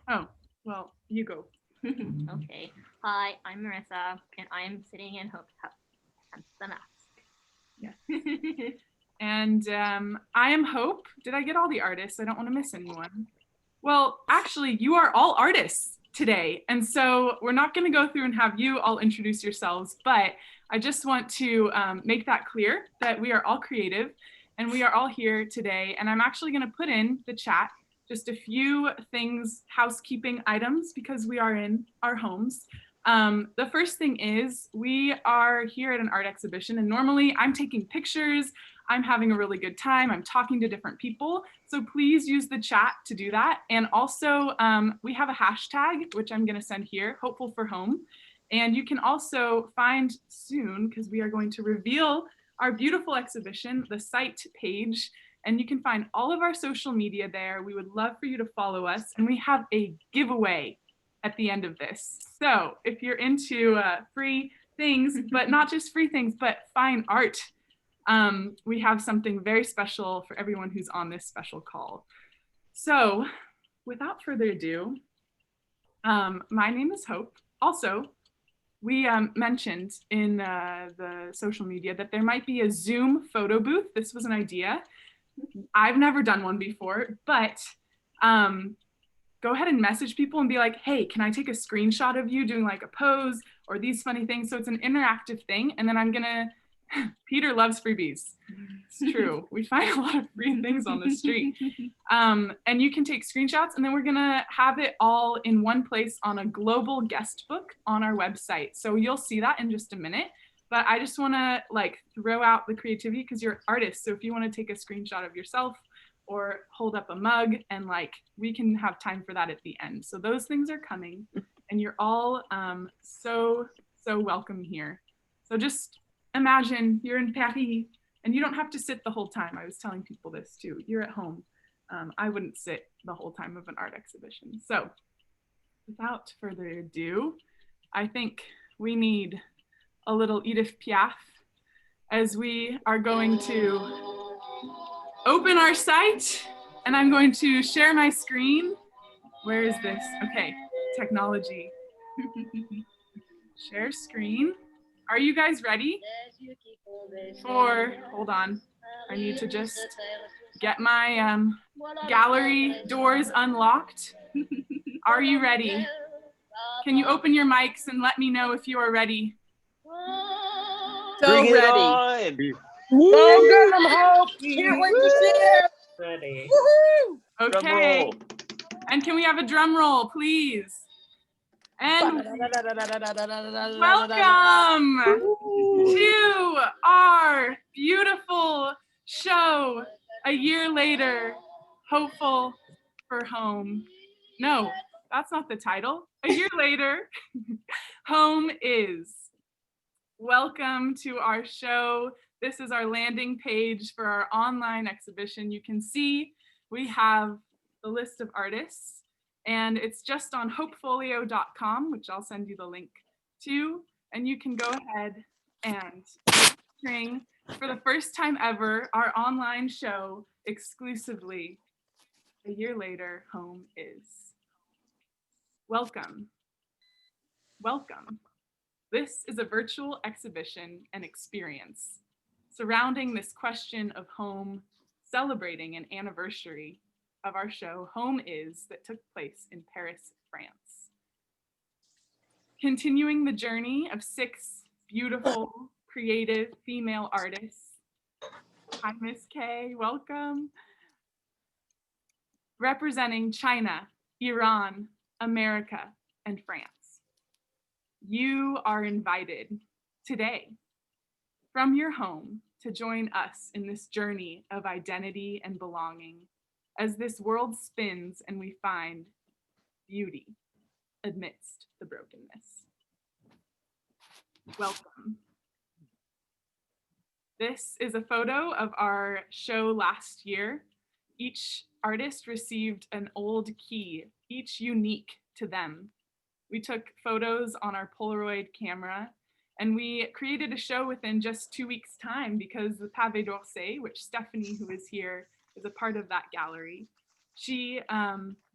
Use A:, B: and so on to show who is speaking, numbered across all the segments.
A: Oh, well, you go.
B: Okay. Hi, I'm Marissa, and I'm sitting in Hope's house. Hence the
A: Yes.
B: mask.
A: And I am Hope. Did I get all the artists? I don't want to miss anyone. Well, actually, you are all artists today. And so we're not going to go through and have you all introduce yourselves, but I just want to make that clear that we are all creative and we are all here today. And I'm actually going to put in the chat just a few things, housekeeping items, because we are in our homes. The first thing is we are here at an art exhibition, and normally I'm taking pictures, I'm having a really good time, I'm talking to different people. So please use the chat to do that. And also, we have a hashtag, which I'm going to send here, Hopeful for Home. And you can also find soon, because we are going to reveal our beautiful exhibition, the site page. And you can find all of our social media there. We would love for you to follow us. And we have a giveaway at the end of this. So if you're into free things, but not just free things, but fine art, we have something very special for everyone who's on this special call. So without further ado, my name is Hope. Also, we mentioned in the social media that there might be a Zoom photo booth. This was an idea. I've never done one before, but go ahead and message people and be like, hey, can I take a screenshot of you doing like a pose or these funny things? So it's an interactive thing. And then I'm going to, Peter loves freebies. It's true. We find a lot of free things on the street. And you can take screenshots, and then we're going to have it all in one place on a global guest book on our website. So you'll see that in just a minute. But I just want to like throw out the creativity because you're artists. So if you want to take a screenshot of yourself or hold up a mug, and like we can have time for that at the end. So those things are coming, and you're all so welcome here. So just imagine you're in Paris, and you don't have to sit the whole time. I was telling people this too. You're at home. I wouldn't sit the whole time of an art exhibition. So without further ado, I think we need a little Edith Piaf as we are going to open our site, and I'm going to share my screen. Where is this? Okay, technology. Share screen. Are you guys ready for, hold on, I need to just get my gallery doors unlocked. Are you ready? Can you open your mics and let me know if you are ready?
C: Bring
D: So
C: it
D: ready.
C: on!
D: Oh, good, I'm Hope. Can't wait to see it.
E: Ready.
D: Woohoo!
C: Drum
A: Okay.
C: roll.
A: And can we have a drum roll, please? And welcome to our beautiful show. A year later, Hopeful for Home. No, that's not the title. A year later, Home is. Welcome to our show. This is our landing page for our online exhibition. You can see we have the list of artists, and it's just on hopefolio.com, which I'll send you the link to. And you can go ahead and featuring, for the first time ever, our online show exclusively. A year later, Home is. Welcome. Welcome. This is a virtual exhibition and experience surrounding this question of home, celebrating an anniversary of our show Home Is that took place in Paris, France. Continuing the journey of 6 beautiful, creative female artists. Hi, Miss K, welcome. Representing China, Iran, America, and France. You are invited today from your home to join us in this journey of identity and belonging as this world spins and we find beauty amidst the brokenness. Welcome. This is a photo of our show last year. Each artist received an old key, each unique to them. We took photos on our Polaroid camera, and we created a show within just 2 weeks' time because the Pavé D'Orsay, which Stephanie, who is here, is a part of that gallery.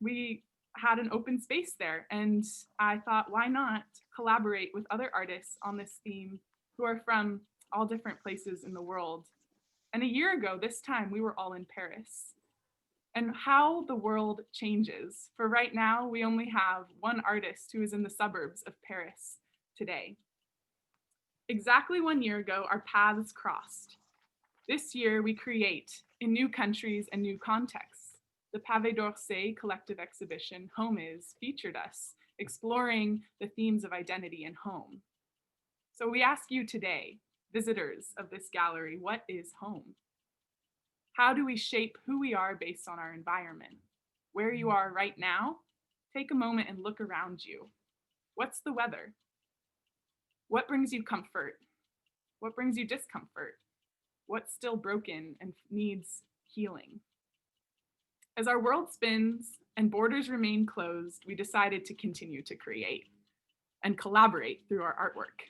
A: We had an open space there. And I thought, why not collaborate with other artists on this theme who are from all different places in the world. And a year ago, this time, we were all in Paris. And how the world changes. For right now, we only have one artist who is in the suburbs of Paris today. Exactly 1 year ago, our paths crossed. This year, we create in new countries and new contexts. The Pavé D'Orsay collective exhibition, Home Is, featured us, exploring the themes of identity and home. So we ask you today, visitors of this gallery, what is home? How do we shape who we are based on our environment? Where you are right now, take a moment and look around you. What's the weather? What brings you comfort? What brings you discomfort? What's still broken and needs healing? As our world spins and borders remain closed, we decided to continue to create and collaborate through our artwork.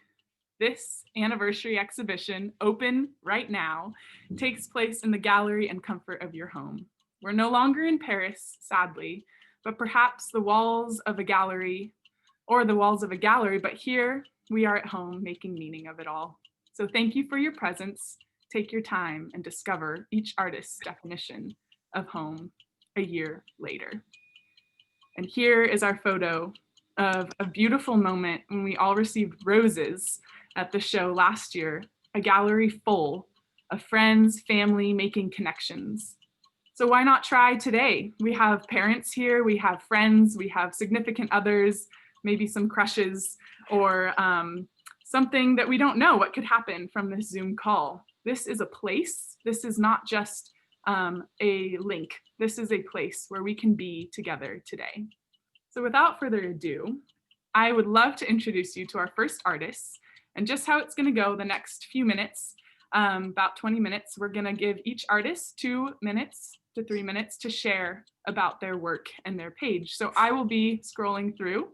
A: This anniversary exhibition, open right now, takes place in the gallery and comfort of your home. We're no longer in Paris, sadly, but perhaps the walls of a gallery, but here we are at home making meaning of it all. So thank you for your presence. Take your time and discover each artist's definition of home a year later. And here is our photo of a beautiful moment when we all received roses at the show last year, a gallery full of friends, family, making connections. So why not try today? We have parents here, we have friends, we have significant others, maybe some crushes, or something that we don't know what could happen from this Zoom call. This is a place. This is not just a link. This is a place where we can be together today. So without further ado, I would love to introduce you to our first artist and just how it's going to go the next few minutes, about 20 minutes. We're going to give each artist 2 minutes to 3 minutes to share about their work and their page. So I will be scrolling through,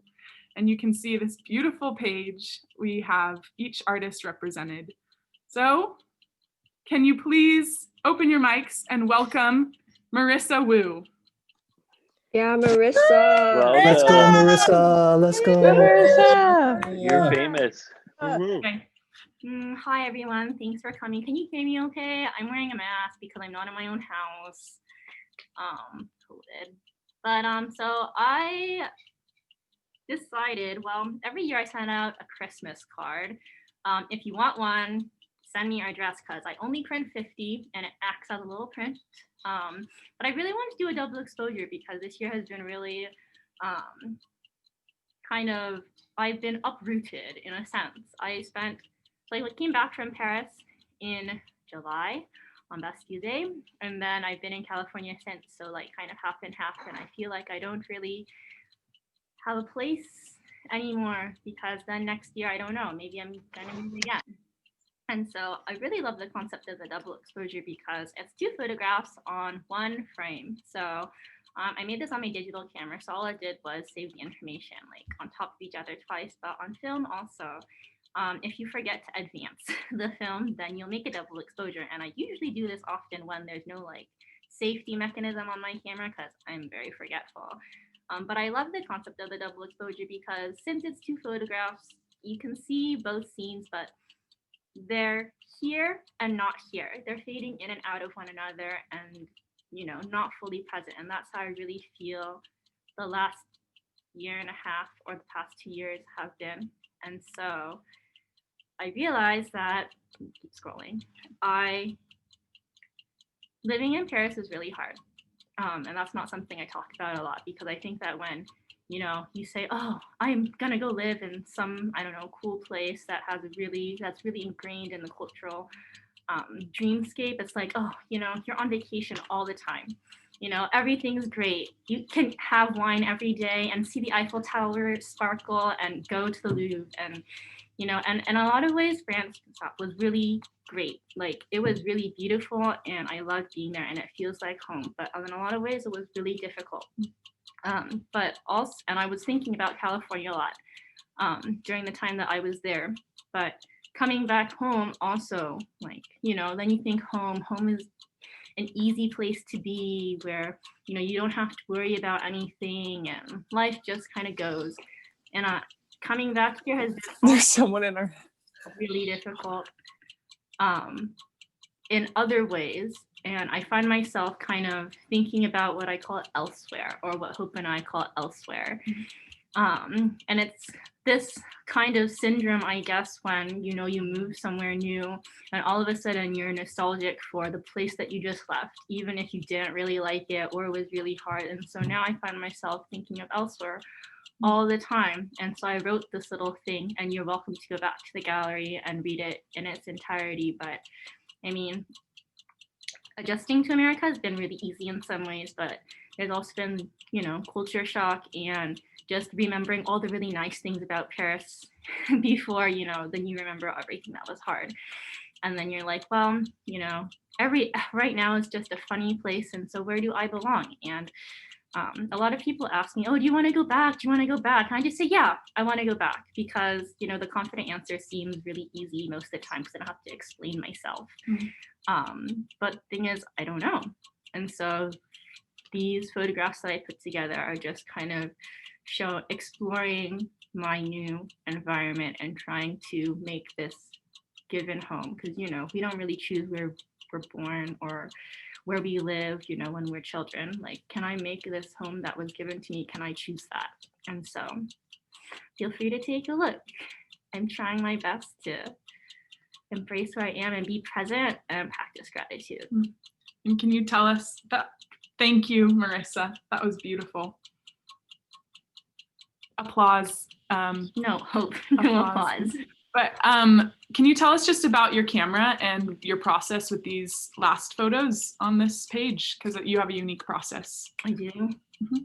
A: and you can see this beautiful page. We have each artist represented. So can you please open your mics and welcome Marissa Wu.
D: Yeah, Marissa.
C: Well
E: Let's go,
C: done.
E: Marissa. Let's go.
D: Marissa.
C: You're famous.
A: Okay.
B: Hi everyone, thanks for coming. Can you hear me okay? I'm wearing a mask because I'm not in my own house. COVID. But so I decided, well, every year I send out a Christmas card. If you want one, send me your address because I only print 50 and it acts as a little print. But I really want to do a double exposure because this year has been really I've been uprooted in a sense. I came back from Paris in July on Bastille Day, and then I've been in California since, so like kind of half and half, and I feel like I don't really have a place anymore because then next year, I don't know, maybe I'm gonna move again. And so I really love the concept of the double exposure because it's 2 photographs on 1 frame. So I made this on my digital camera, so all I did was save the information like on top of each other twice, but on film also. If you forget to advance the film, then you'll make a double exposure. And I usually do this often when there's no like safety mechanism on my camera because I'm very forgetful. But I love the concept of the double exposure because since it's 2 photographs, you can see both scenes, but they're here and not here. They're fading in and out of one another and, you know, not fully present. And that's how I really feel the last year and a half or the past 2 years have been. And so I realized that, keep scrolling, living in Paris is really hard. And that's not something I talk about a lot because I think that when, you know, you say, oh, I'm gonna go live in some, I don't know, cool place that's really ingrained in the cultural dreamscape, it's like, oh, you know, you're on vacation all the time. You know, everything's great. You can have wine every day and see the Eiffel Tower sparkle and go to the Louvre. And, you know, and in a lot of ways, France was really great. Like, it was really beautiful and I loved being there and it feels like home. But in a lot of ways, it was really difficult. But also, and I was thinking about California a lot during the time that I was there. But coming back home also, like, you know, then you think home is, an easy place to be where, you know, you don't have to worry about anything and life just kind of goes. And coming back here has been
C: There's someone in our...
B: really difficult in other ways. And I find myself kind of thinking about what I call elsewhere, or what Hope and I call elsewhere. And it's this kind of syndrome, I guess, when, you know, you move somewhere new and all of a sudden you're nostalgic for the place that you just left, even if you didn't really like it or it was really hard. And so now I find myself thinking of elsewhere all the time. And so I wrote this little thing, and you're welcome to go back to the gallery and read it in its entirety. But I mean, adjusting to America has been really easy in some ways, but there's also been, you know, culture shock and just remembering all the really nice things about Paris before, you know, then you remember everything that was hard. And then you're like, well, you know, right now is just a funny place. And so where do I belong? And a lot of people ask me, oh, do you want to go back? Do you want to go back? And I just say, yeah, I want to go back, because, you know, the confident answer seems really easy most of the time because I don't have to explain myself. But the thing is, I don't know. And so these photographs that I put together are just kind of exploring my new environment and trying to make this given home, because, you know, we don't really choose where we're born or where we live, you know, when we're children. Like, can I make this home that was given to me? Can I choose that? And so feel free to take a look. I'm trying my best to embrace where I am and be present and practice gratitude.
A: And can you tell us that? Thank you, Marissa. That was beautiful. Applause.
B: No, Hope, no applause.
A: But can you tell us just about your camera and your process with these last photos on this page? Because you have a unique process.
B: I do?
A: Mm-hmm.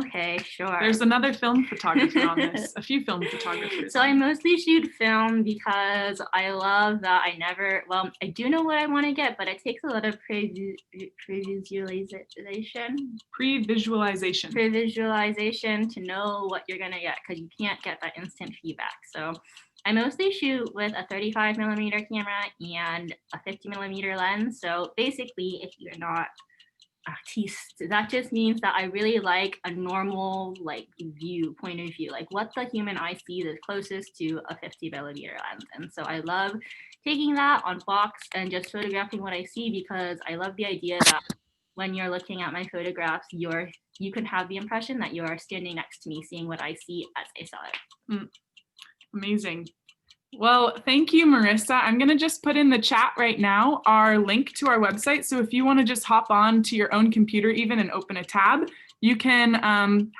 B: Okay, sure.
A: There's another film photographer on this, a few film photographers.
B: So I mostly shoot film because I love that I do know what I want to get, but it takes a lot of pre-visualization. Pre-visualization to know what you're going to get, because you can't get that instant feedback. So I mostly shoot with a 35mm camera and a 50mm lens. So basically, if you're not artiste, that just means that I really like a normal point of view, like what the human eye sees is closest to a 50mm lens. And so I love taking that on box and just photographing what I see, because I love the idea that when you're looking at my photographs, you can have the impression that you are standing next to me, seeing what I see as I saw it.
A: Amazing. Well, thank you, Marissa. I'm going to just put in the chat right now our link to our website. So if you want to just hop on to your own computer even and open a tab, you can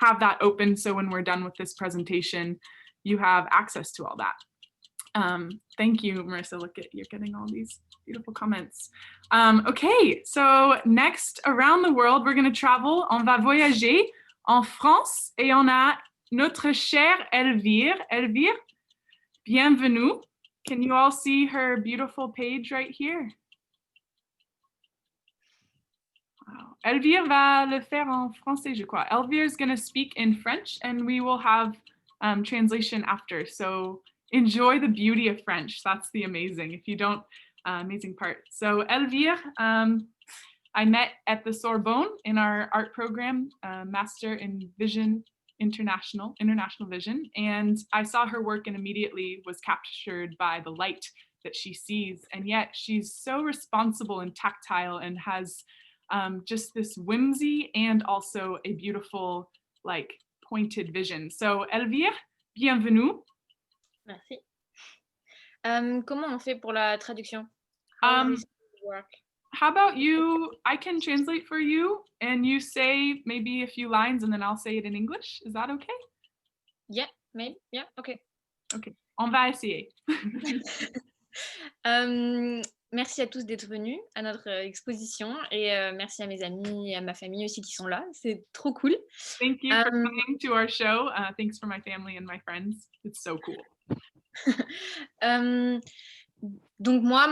A: have that open. So when we're done with this presentation, you have access to all that. Thank you, Marissa. Look, you're getting all these beautiful comments. Okay, so next around the world, we're going to travel. On va voyager en France et on a notre chère Elvire. Elvire, bienvenue. Can you all see her beautiful page right here? Wow. Elvire va le faire en français, je crois. Elvire is going to speak in French, and we will have translation after. So enjoy the beauty of French. That's the amazing part. So Elvire, I met at the Sorbonne in our art program, Master in Vision, International Vision, and I saw her work and immediately was captured by the light that she sees, and yet she's so responsible and tactile and has just this whimsy and also a beautiful, pointed vision. So Elvire, bienvenue.
E: Merci. Comment on fait pour la traduction?
A: How about I can translate for you and you say maybe a few lines and then I'll say it in English. Is that okay?
E: Yeah, maybe. Yeah, okay.
A: Okay, on va essayer.
E: Merci à tous d'être venus à notre exposition et merci à mes amis et à ma famille aussi qui sont là. C'est trop cool.
A: Thank you for coming to our show. Thanks for my family and my friends. It's so cool.
E: Donc moi,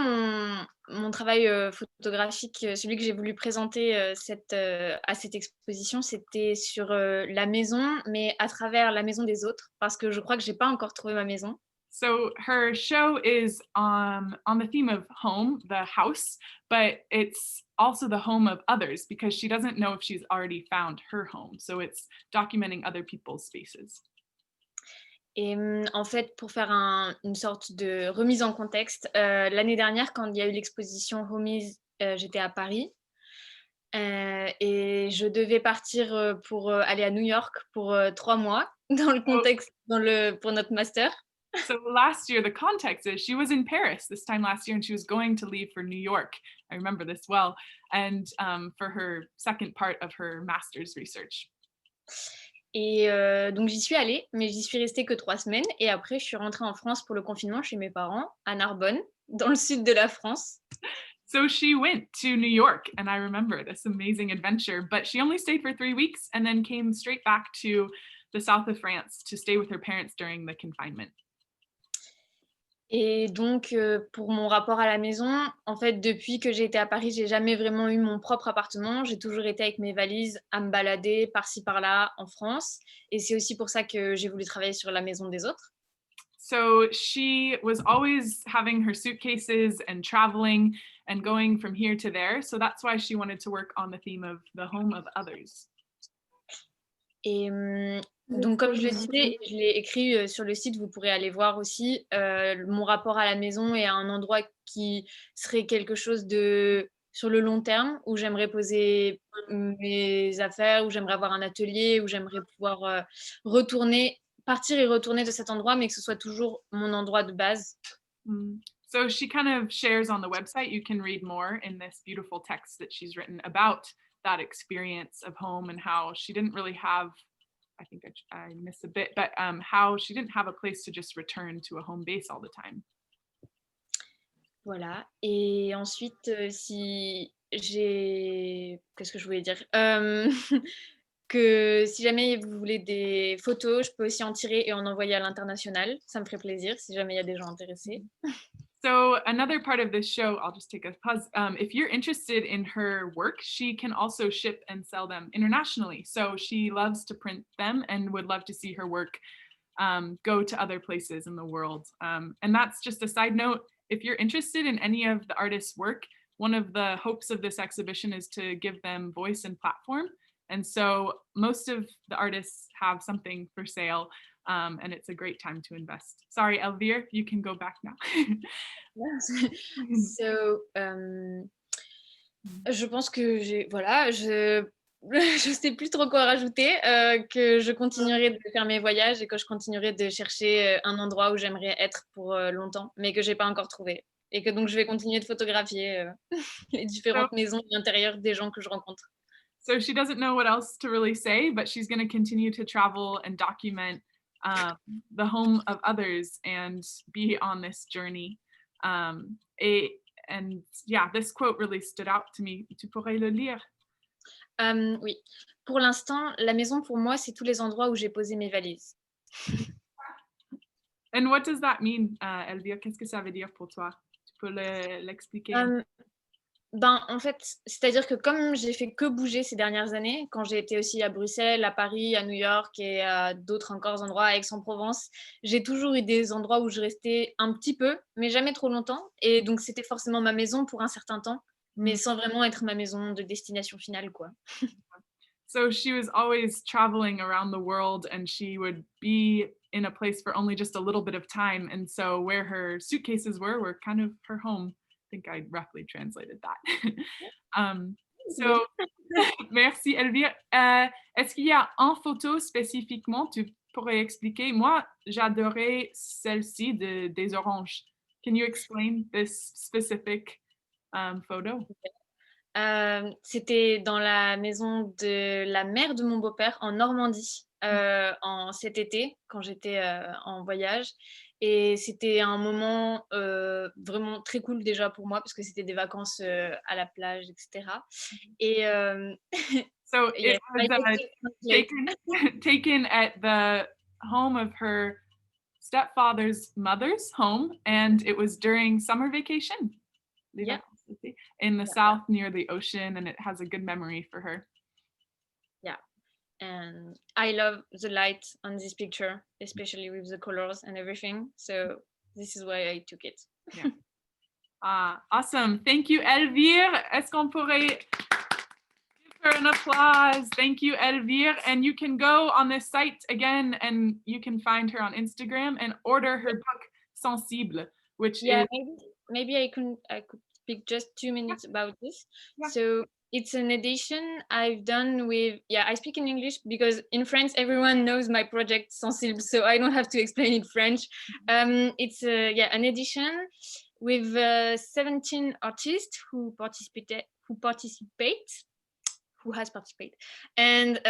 E: mon travail photographique, celui que j'ai voulu présenter à cette exposition, c'était sur la maison, mais à travers la maison des autres, parce que je crois que j'ai pas encore trouvé ma maison.
A: So her show is on the theme of home, the house, but it's also the home of others because she doesn't know if she's already found her home. So it's documenting other people's spaces.
E: Et en fait, pour faire une sorte de remise en contexte, l'année dernière, quand il y a eu l'exposition Homies, j'étais à Paris et je devais partir pour aller à New York pour 3 mois dans le contexte, pour notre master.
A: So last year, the context is she was in Paris this time last year and she was going to leave for New York. I remember this well. And for her second part of her master's research.
E: Et donc j'y suis allée, mais j'y suis restée que 3 semaines. Et après, je suis rentrée en France pour le confinement chez mes parents, à Narbonne, dans le sud de la France.
A: So she went to New York, and I remember this amazing adventure, but she only stayed for 3 weeks and then came straight back to the south of France to stay with her parents during the confinement.
E: Et donc, pour mon rapport à la maison, en fait, depuis que j'ai été à Paris, j'ai jamais vraiment eu mon propre appartement. J'ai toujours été avec mes valises à me balader par-ci par-là en France. Et c'est aussi pour ça que j'ai voulu travailler sur la maison des autres.
A: So she was always having her suitcases and traveling and going from here to there. So that's why she wanted to work on the theme of the home of others.
E: Et donc, comme je le disais, je l'ai écrit sur le site, vous pourrez aller voir aussi mon rapport à la maison et à un endroit qui serait quelque chose de sur le long terme, où j'aimerais poser mes affaires, où j'aimerais avoir un atelier, où j'aimerais pouvoir partir et retourner de cet endroit, mais que ce soit toujours mon endroit de base.
A: So she kind of shares on the website, you can read more in this beautiful text that she's written about that experience of home and how she didn't really have, I think I missed a bit, but how she didn't have a place to just return to a home base all the time.
E: Voilà. Et ensuite, si j'ai... Qu'est-ce que je voulais dire que si jamais vous voulez des photos, je peux aussi en tirer et en envoyer à l'international. Ça me ferait plaisir si jamais il y a des gens intéressés.
A: So another part of this show, I'll just take a pause. If you're interested in her work, she can also ship and sell them internationally. So she loves to print them and would love to see her work go to other places in the world. And that's just a side note. If you're interested in any of the artists' work, one of the hopes of this exhibition is to give them voice and platform. And so most of the artists have something for sale. And it's a great time to invest. Sorry, Elvire, you can go back now.
E: So, je pense que je sais plus trop quoi rajouter, que je continuerai de faire mes voyages et que je continuerai de chercher un endroit où j'aimerais être pour longtemps, mais que j'ai pas encore trouvé. Et que donc je vais continuer de photographier les différentes maisons et l'intérieur des gens que je rencontre.
A: So she doesn't know what else to really say, but she's going to continue to travel and document the home of others and be on this journey. And yeah, this quote really stood out to me. Tu pourrais le lire?
E: Oui. Pour l'instant, la maison pour moi, c'est tous les endroits où j'ai posé mes valises.
A: And what does that mean, Elvire? Qu'est-ce que ça veut dire pour toi? Tu peux l'expliquer?
E: En fait, c'est-à-dire que comme j'ai fait que bouger ces dernières années, quand j'ai été aussi à Bruxelles, à Paris, à New York et à d'autres encore endroits, à Aix-en-Provence, j'ai toujours eu des endroits où je restais un petit peu, mais jamais trop longtemps. Et donc, c'était forcément ma maison pour un certain temps, mais sans vraiment être ma maison de destination finale, quoi.
A: So she was always traveling around the world and she would be in a place for only just a little bit of time. And so where her suitcases were kind of her home. I think I roughly translated that. So, merci Elvire. Est-ce qu'il y a une photo spécifiquement, tu pourrais expliquer? Moi, j'adorais celle-ci des oranges. Can you explain this specific photo?
E: C'était dans la maison de la mère de mon beau-père en Normandie cet été quand j'étais en voyage. Et c'était un moment vraiment très cool déjà pour moi parce que c'était des vacances à la plage, etc. Et
A: so it was taken at the home of her stepfather's mother's home, and it was during summer vacation.
E: Yeah.
A: In the south near the ocean, and it has a good memory for her.
E: Yeah. And I love the light on this picture, especially with the colors and everything. So this is why I took it.
A: Yeah. Awesome. Thank you, Elvire. Est-ce qu'on pourrait give her an applause? Thank you, Elvire. And you can go on this site again, and you can find her on Instagram and order her book, Sensible, which is...
E: Maybe I could speak just 2 minutes about this.
A: Yeah.
E: So it's an edition I've done with, I speak in English because in France, everyone knows my project Sensible, so I don't have to explain it French. It's an edition with 17 artists who has participated. And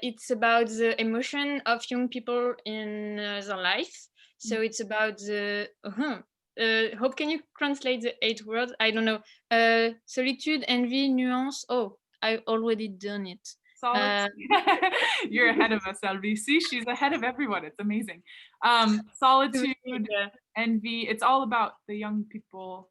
E: it's about the emotion of young people in their life. So it's about the, Hope, can you translate the 8 words? I don't know. Solitude, envy, nuance. Oh, I already done it.
A: You're ahead of us, Elvire. See, she's ahead of everyone. It's amazing. Solitude, envy. It's all about the young people.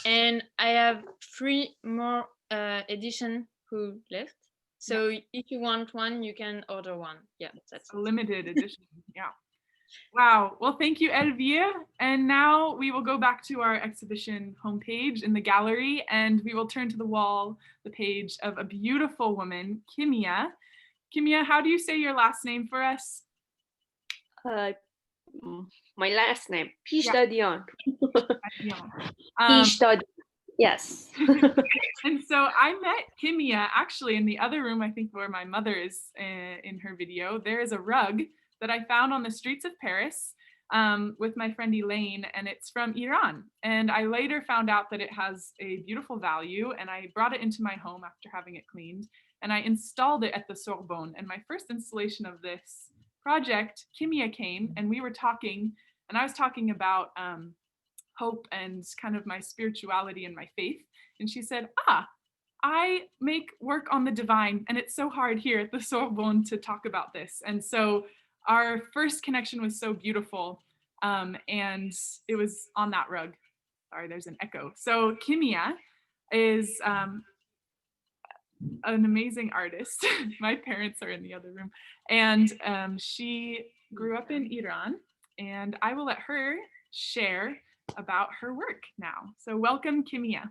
A: And I have 3 more edition who left. So if you want one, you can order one. Yeah, that's a limited edition. Yeah. Wow. Well, thank you, Elvire. And now we will go back to our exhibition homepage in the gallery, and we will turn to the wall, the page of a beautiful woman, Kimia. Kimia, how do you say your last name for us?
C: My last name, Pishtadian. Yes.
A: And so I met Kimia actually in the other room, I think where my mother is in her video. There is a rug that I found on the streets of Paris with my friend Elaine, and it's from Iran. And I later found out that it has a beautiful value, and I brought it into my home after having it cleaned, and I installed it at the Sorbonne. And my first installation of this project, Kimia came, and we were talking, and I was talking about hope and kind of my spirituality and my faith. And she said, I make work on the divine, and it's so hard here at the Sorbonne to talk about this. And so our first connection was so beautiful, and it was on that rug. Sorry, there's an echo. So Kimia is an amazing artist. My parents are in the other room, and she grew up in Iran, and I will let her share about her work now. So welcome, Kimia.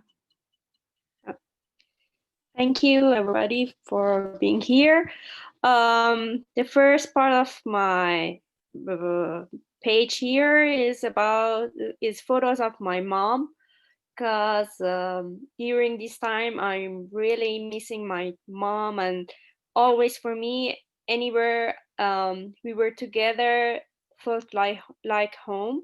C: Thank you, everybody, for being here. The first part of my page here is photos of my mom, because during this time I'm really missing my mom, and always for me, anywhere we were together felt like home.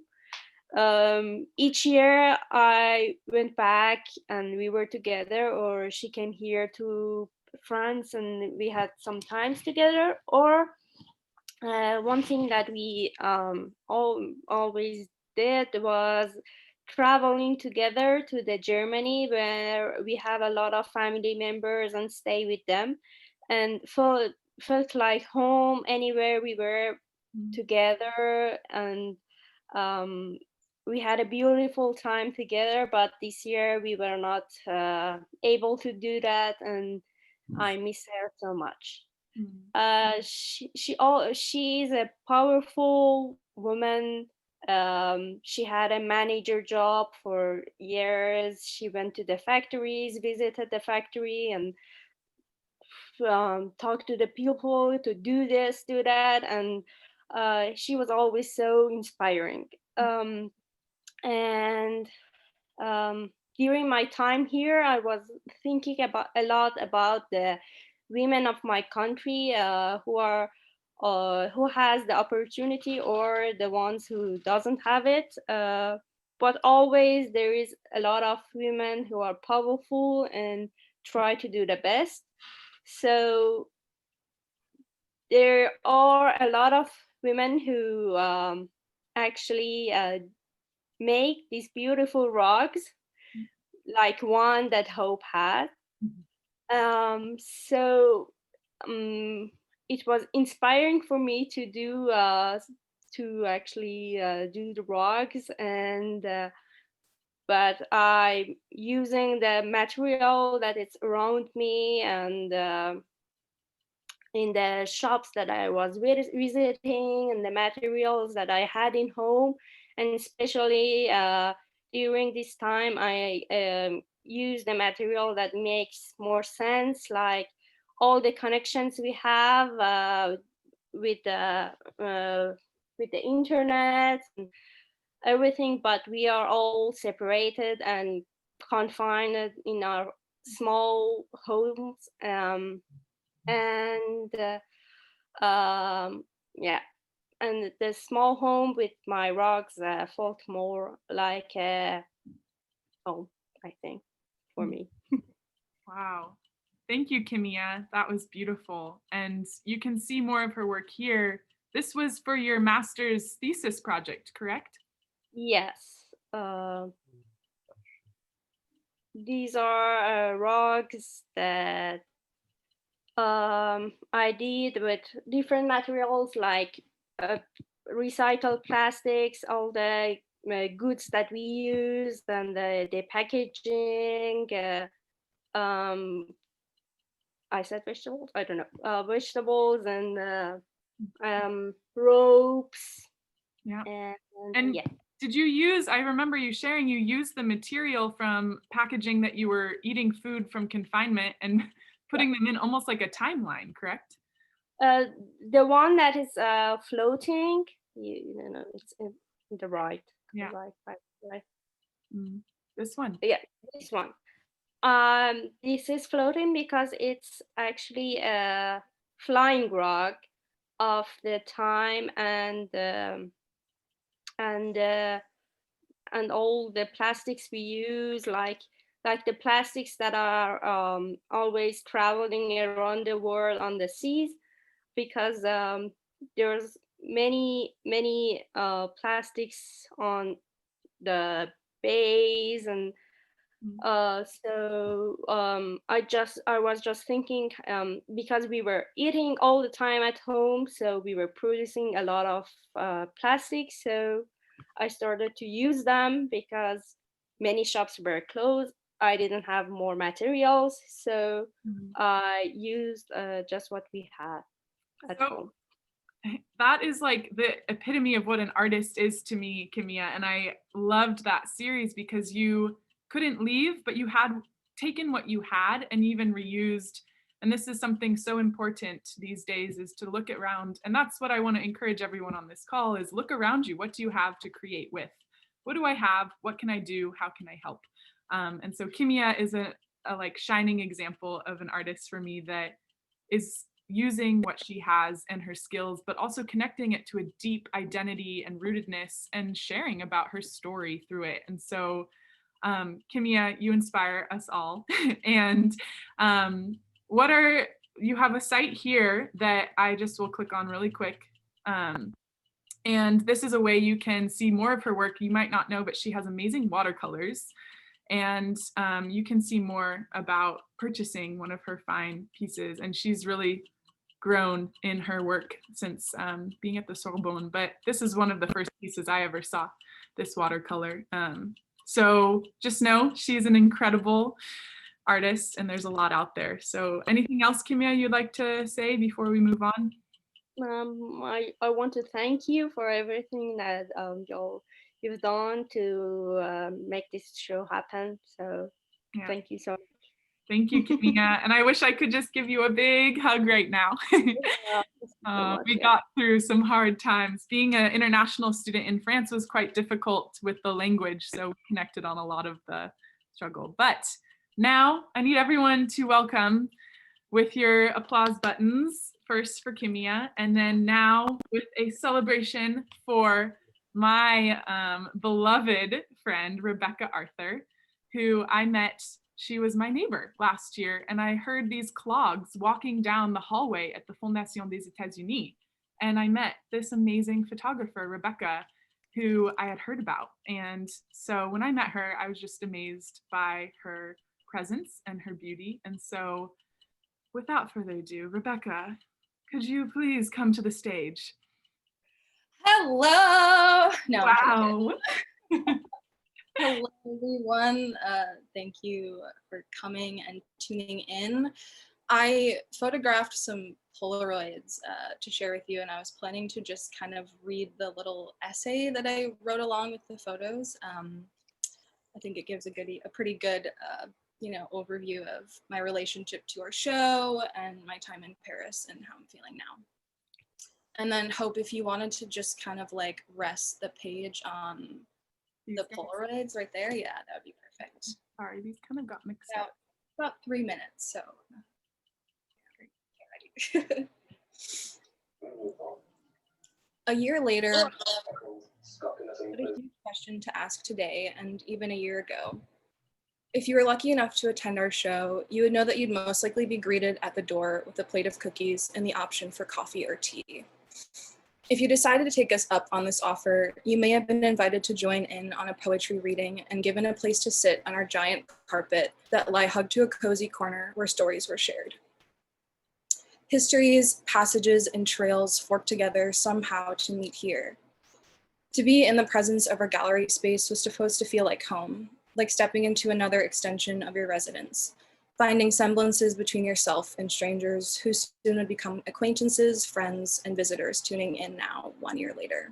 C: Each year I went back and we were together, or she came here to France and we had some times together. Or one thing that we always did was traveling together to the Germany, where we have a lot of family members, and stay with them, and felt like home anywhere we were together. And we had a beautiful time together, but this year we were not able to do that, and I miss her so much. She is a powerful woman. She had a manager job for years. She went to the factories, visited the factory, and talked to the people to do this, do that, and she was always so inspiring. And during my time here, I was thinking a lot about the women of my country who has the opportunity, or the ones who doesn't have it. But always there is a lot of women who are powerful and try to do the best. So there are a lot of women who actually make these beautiful rugs, like one that Hope had. It was inspiring for me to do the rugs, and but I using the material that is around me, and in the shops that I was visiting and the materials that I had in home. And especially during this time, I use the material that makes more sense, like all the connections we have with the internet and everything, but we are all separated and confined in our small homes. And yeah, and the small home with my rugs felt more like a home, I think, for me.
A: Wow. Thank you, Kimia. That was beautiful. And you can see more of her work here. This was for your master's thesis project, correct?
C: Yes. These are rugs that I did with different materials like recycled plastics, all the goods that we use, and the packaging. I said vegetables. I don't know, vegetables and ropes.
A: Yeah.
C: And yeah.
A: Did you use, I remember you sharing, you used the material from packaging that you were eating food from confinement and putting them in almost like a timeline, correct?
C: The one that is floating, you know, it's in the right.
A: Yeah.
C: Right.
A: This one.
C: Yeah, this one. This is floating because it's actually a flying rug of the time and all the plastics we use, like the plastics that are always traveling around the world on the seas, because there's many plastics on the bays. And so I was just thinking, because we were eating all the time at home, so we were producing a lot of plastic. So I started to use them because many shops were closed. I didn't have more materials, so I used just what we had at home.
A: That is like the epitome of what an artist is to me, Kimia. And I loved that series because you couldn't leave, but you had taken what you had and even reused. And this is something so important these days, is to look around. And that's what I want to encourage everyone on this call, is look around you. What do you have to create with? What do I have? What can I do? How can I help? And so Kimia is a like shining example of an artist for me that is using what she has and her skills, but also connecting it to a deep identity and rootedness and sharing about her story through it. And so Kimia, you inspire us all. And you have a site here that I just will click on really quick. And this is a way you can see more of her work. You might not know, but she has amazing watercolors. And you can see more about purchasing one of her fine pieces. And she's really grown in her work since being at the Sorbonne. But this is one of the first pieces I ever saw, this watercolor. So just know she's an incredible artist, and there's a lot out there. So anything else, Kimia, you'd like to say before we move on?
C: I want to thank you for everything that you've done to make this show happen. So yeah. Thank you so much.
A: Thank you, Kimia. And I wish I could just give you a big hug right now. We got through some hard times. Being an international student in France was quite difficult with the language, so we connected on a lot of the struggle. But now I need everyone to welcome with your applause buttons, first for Kimia, and then now with a celebration for my beloved friend, Rebecca Arthur, who I met. She was my neighbor last year, and I heard these clogs walking down the hallway at the Fondation des États-Unis, and I met this amazing photographer, Rebecca, who I had heard about. And so when I met her, I was just amazed by her presence and her beauty. And so without further ado, Rebecca, could you please come to the stage?
F: Hello! No,
A: wow.
F: Hello, everyone. Thank you for coming and tuning in. I photographed some Polaroids to share with you, and I was planning to just kind of read the little essay that I wrote along with the photos. I think it gives a pretty good overview of my relationship to our show and my time in Paris and how I'm feeling now. And then Hope, if you wanted to just kind of like rest the page on the Polaroids right there, yeah, that would be perfect.
A: Sorry, these kind of got mixed up.
F: About 3 minutes, so. A year later, what a huge question to ask today, and even a year ago. If you were lucky enough to attend our show, you would know that you'd most likely be greeted at the door with a plate of cookies and the option for coffee or tea. If you decided to take us up on this offer, you may have been invited to join in on a poetry reading and given a place to sit on our giant carpet that lie hugged to a cozy corner where stories were shared. Histories, passages, and trails forked together somehow to meet here. To be in the presence of our gallery space was supposed to feel like home, like stepping into another extension of your residence, finding semblances between yourself and strangers who soon would become acquaintances, friends, and visitors tuning in now 1 year later.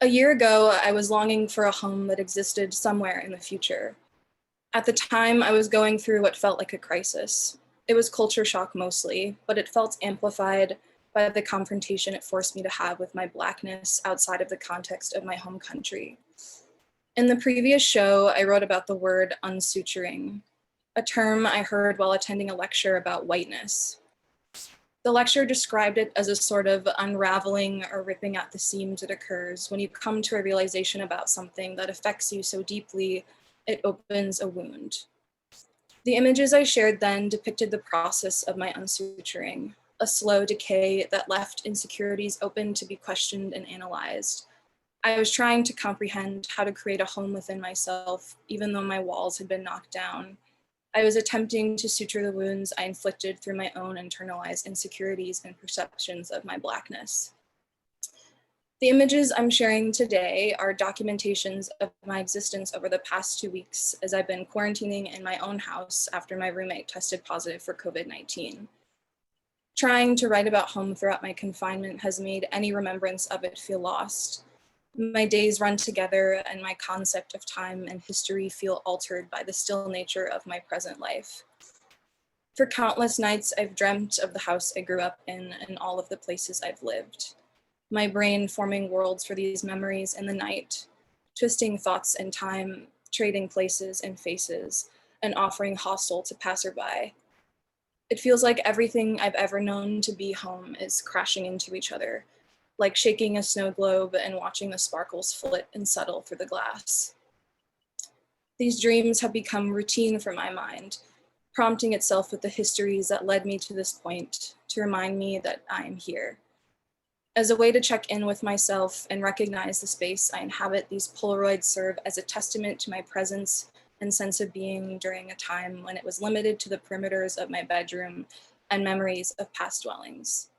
F: A year ago, I was longing for a home that existed somewhere in the future. At the time, I was going through what felt like a crisis. It was culture shock mostly, but it felt amplified by the confrontation it forced me to have with my Blackness outside of the context of my home country. In the previous show, I wrote about the word unsuturing, a term I heard while attending a lecture about whiteness. The lecture described it as a sort of unraveling or ripping at the seams that occurs when you come to a realization about something that affects you so deeply, it opens a wound. The images I shared then depicted the process of my unsuturing, a slow decay that left insecurities open to be questioned and analyzed. I was trying to comprehend how to create a home within myself, even though my walls had been knocked down. I was attempting to suture the wounds I inflicted through my own internalized insecurities and perceptions of my Blackness. The images I'm sharing today are documentations of my existence over the past 2 weeks as I've been quarantining in my own house after my roommate tested positive for COVID-19. Trying to write about home throughout my confinement has made any remembrance of it feel lost. My days run together and my concept of time and history feel altered by the still nature of my present life. For countless nights, I've dreamt of the house I grew up in and all of the places I've lived. My brain forming worlds for these memories in the night, twisting thoughts and time, trading places and faces, and offering hostel to passerby. It feels like everything I've ever known to be home is crashing into each other, like shaking a snow globe and watching the sparkles flit and settle through the glass. These dreams have become routine for my mind, prompting itself with the histories that led me to this point to remind me that I am here. As a way to check in with myself and recognize the space I inhabit, these Polaroids serve as a testament to my presence and sense of being during a time when it was limited to the perimeters of my bedroom and memories of past dwellings.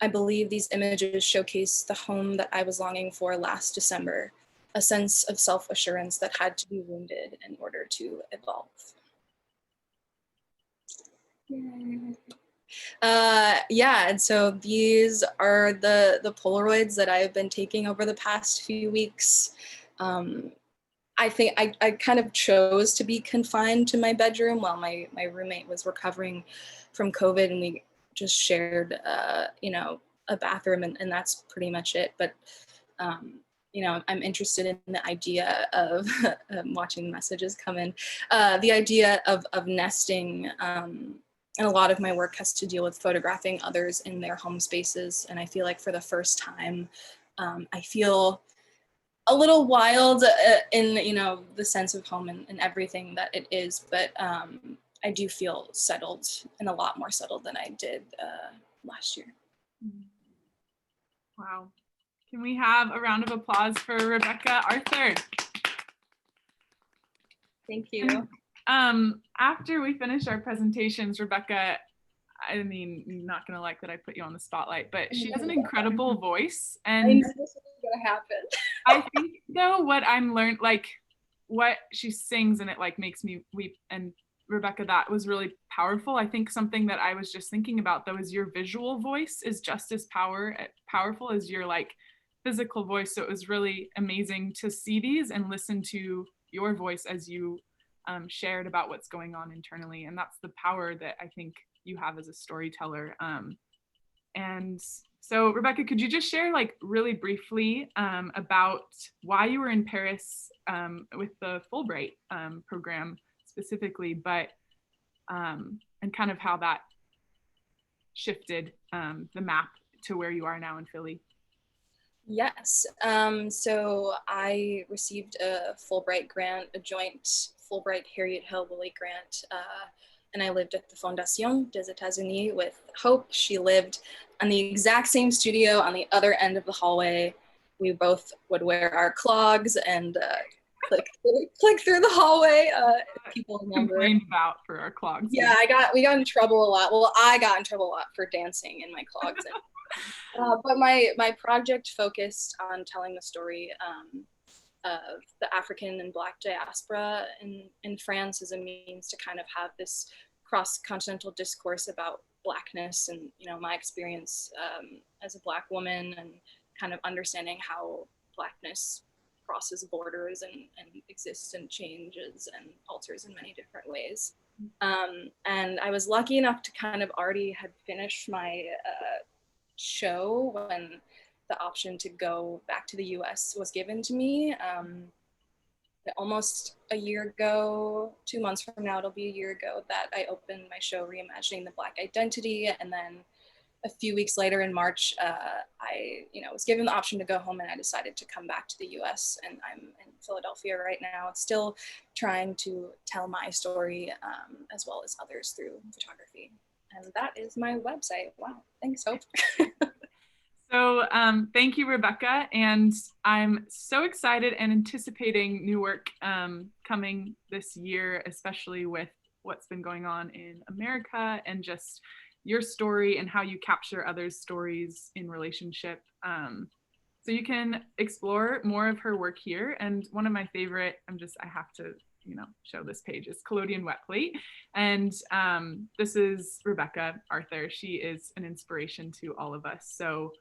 F: I believe these images showcase the home that I was longing for last December, a sense of self-assurance that had to be wounded in order to evolve. And so these are the Polaroids that I've been taking over the past few weeks. I think I kind of chose to be confined to my bedroom while my roommate was recovering from COVID, and we just shared, a bathroom, and that's pretty much it. But, I'm interested in the idea of watching messages come in, the idea of nesting. And a lot of my work has to deal with photographing others in their home spaces. And I feel like for the first time, I feel a little wild in, the sense of home and everything that it is. But I do feel settled, and a lot more settled than I did last year.
A: Wow. Can we have a round of applause for Rebecca Arthur?
F: Thank you.
A: After we finish our presentations, Rebecca, I mean, you're not gonna like that I put you on the spotlight, but she has an incredible voice, and
F: I know this is gonna happen.
A: I think though what I'm learned, like what she sings, and it like makes me weep, and Rebecca, that was really powerful. I think something that I was just thinking about though is your visual voice is just as powerful as your like physical voice. So it was really amazing to see these and listen to your voice as you shared about what's going on internally. And that's the power that I think you have as a storyteller. And so Rebecca, could you just share like really briefly about why you were in Paris with the Fulbright program specifically, but and kind of how that shifted the map to where you are now in Philly?
F: Yes. So I received a Fulbright grant, a joint Fulbright Harriet Hillbilly grant, and I lived at the Fondation des États-Unis with Hope. She lived on the exact same studio on the other end of the hallway. We both would wear our clogs and click through the hallway. People remember.
A: Complained about for our clogs.
F: Yeah, we got in trouble a lot. Well, I got in trouble a lot for dancing in my clogs. But my project focused on telling the story of the African and Black diaspora in France as a means to kind of have this cross-continental discourse about Blackness and, you know, my experience as a Black woman and kind of understanding how Blackness crosses borders and exists and changes and alters in many different ways. And I was lucky enough to kind of already had finished my show when the option to go back to the US was given to me. Almost a year ago, 2 months from now, it'll be a year ago that I opened my show Reimagining the Black Identity. And then a few weeks later in March, I was given the option to go home and I decided to come back to the US, and I'm in Philadelphia right now, still trying to tell my story as well as others through photography. And that is my website. Wow, thanks, Hope.
A: So thank you, Rebecca. And I'm so excited and anticipating new work coming this year, especially with what's been going on in America and just your story and how you capture others' stories in relationship. So you can explore more of her work here. And one of my favorite, I have to, show this page, is Collodion Wet Plate. And this is Rebecca Arthur. She is an inspiration to all of us. So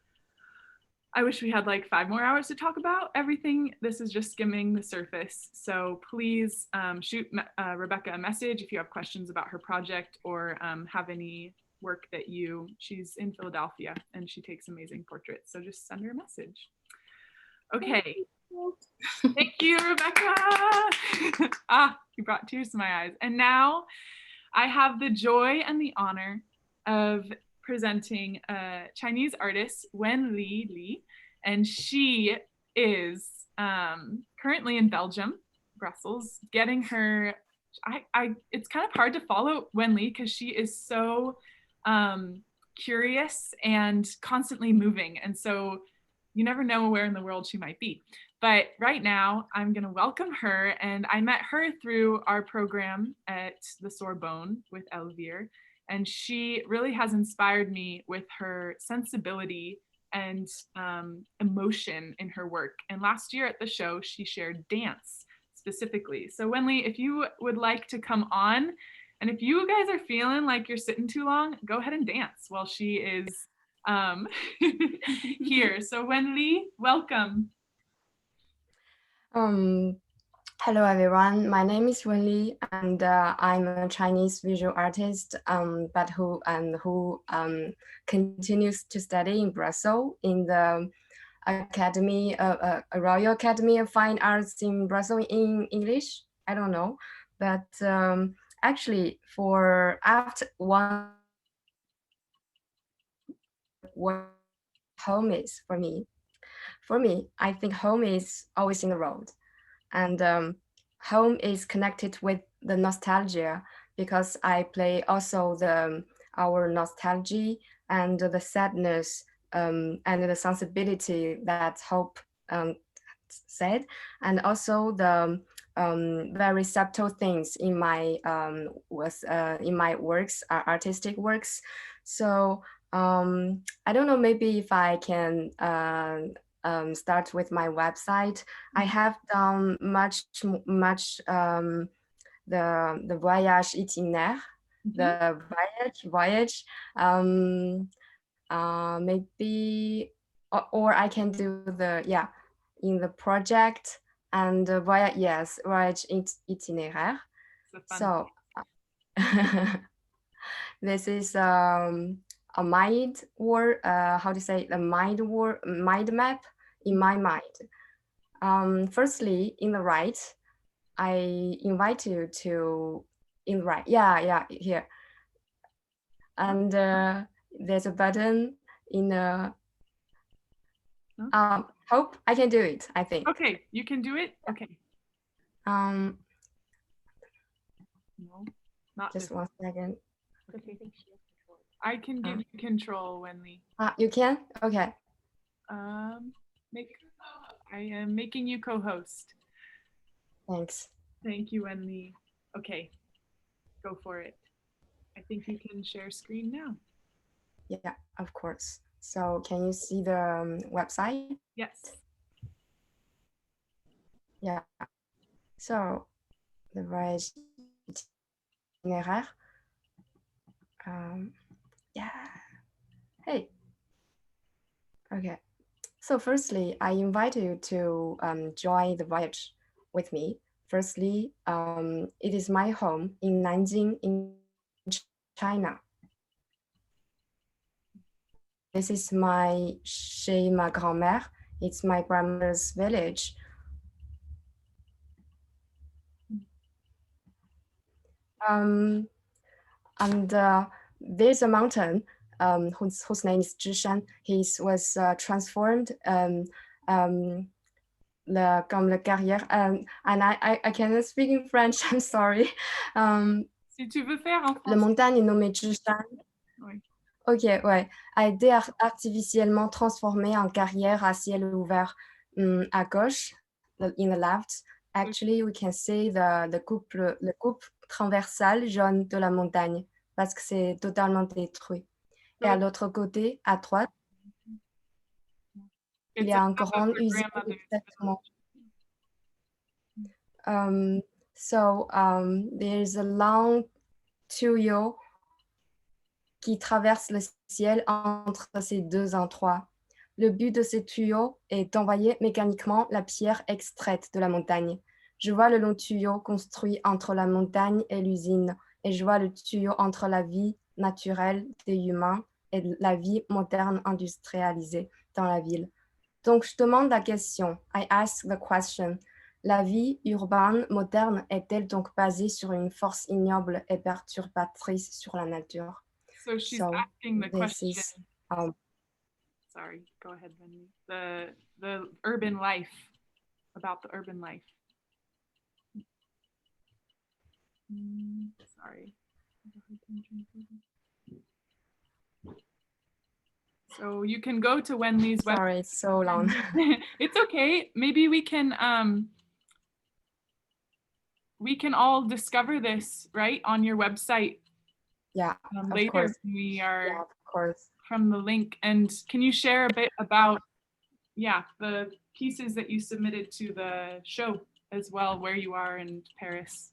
A: I wish we had like 5 more hours to talk about everything. This is just skimming the surface. So please shoot Rebecca a message if you have questions about her project or have any work that she's in Philadelphia and she takes amazing portraits. So just send her a message. Okay. Thank you, Rebecca. You brought tears to my eyes. And now I have the joy and the honor of presenting a Chinese artist, Wenli Li, and she is currently in Belgium, Brussels, getting her, it's kind of hard to follow Wenli because she is so curious and constantly moving. And so you never know where in the world she might be. But right now, I'm going to welcome her. And I met her through our program at the Sorbonne with Elvire. And she really has inspired me with her sensibility and emotion in her work. And last year at the show, she shared dance specifically. So Wenli, if you would like to come on, and if you guys are feeling like you're sitting too long, go ahead and dance while she is here. So Wenli, welcome.
G: Hello everyone, my name is Wenli, and I'm a Chinese visual artist, but who continues to study in Brussels in the Royal Academy of Fine Arts in Brussels in English. I don't know, but actually, for after one, what home is for me. For me, I think home is always in the road. And home is connected with the nostalgia because I play also our nostalgia and the sadness and the sensibility that Hope said, and also the very subtle things in my works, artistic works. So I don't know, maybe if I can start with my website. I have done much the voyage itinéraire, the voyage. Maybe, or I can do the in the project and voyage itinéraire. So this is a mind or how to say the mind map in my mind. Firstly, in the right, I invite you to in the right. Here. And there's a button in the hope I can do it, I think.
A: Okay, you can do it? Okay. No, not
G: just
A: this.
G: 1 second.
A: I can give you control, Wenli.
G: You can? Okay.
A: I am making you co-host.
G: Thanks.
A: Thank you, Wenli. Okay, go for it. I think you can share screen now.
G: Yeah, of course. So can you see the website?
A: Yes.
G: Yeah. So the voyage itinéraire. Yeah. Hey. Okay. So firstly, I invite you to join the voyage with me. Firstly, it is my home in Nanjing in China. This is chez ma grand-mère. It's my grandmother's village. And there's a mountain whose name is Zhishan. He was transformed comme le carrière. And I cannot speak in French, I'm sorry.
A: Si tu veux faire en français.
G: La montagne est nommée Zhishan.
A: Oui.
G: Ok, ouais. A été artificiellement transformée en carrière à ciel ouvert à gauche, in the left. Actually, we can see le coupe transversale jaune de la montagne parce que c'est totalement détruit. Et à l'autre côté, à droite, il y a une grande usine exactement. There's a long tuyau qui traverse le ciel entre ces deux endroits. Le but de ces tuyaux est d'envoyer mécaniquement la pierre extraite de la montagne. Je vois le long tuyau construit entre la montagne et l'usine, et je vois le tuyau entre la vie naturelle des humains et la vie moderne industrialisée dans la ville. Donc, je demande la question. I ask the question. La vie urbaine moderne est-elle donc basée sur une force ignoble et perturbatrice sur la nature?
A: So she's asking the question.
B: Sorry,
A: go ahead, Wenli. The urban life, about the urban life. Sorry. So you can go to Wenli's website.
G: Sorry, it's so long.
A: It's okay. Maybe we can all discover this, right, on your website.
G: Yeah,
A: later
G: of course.
A: We are
G: of course.
A: From the link. And can you share a bit about the pieces that you submitted to the show as well, where you are in Paris?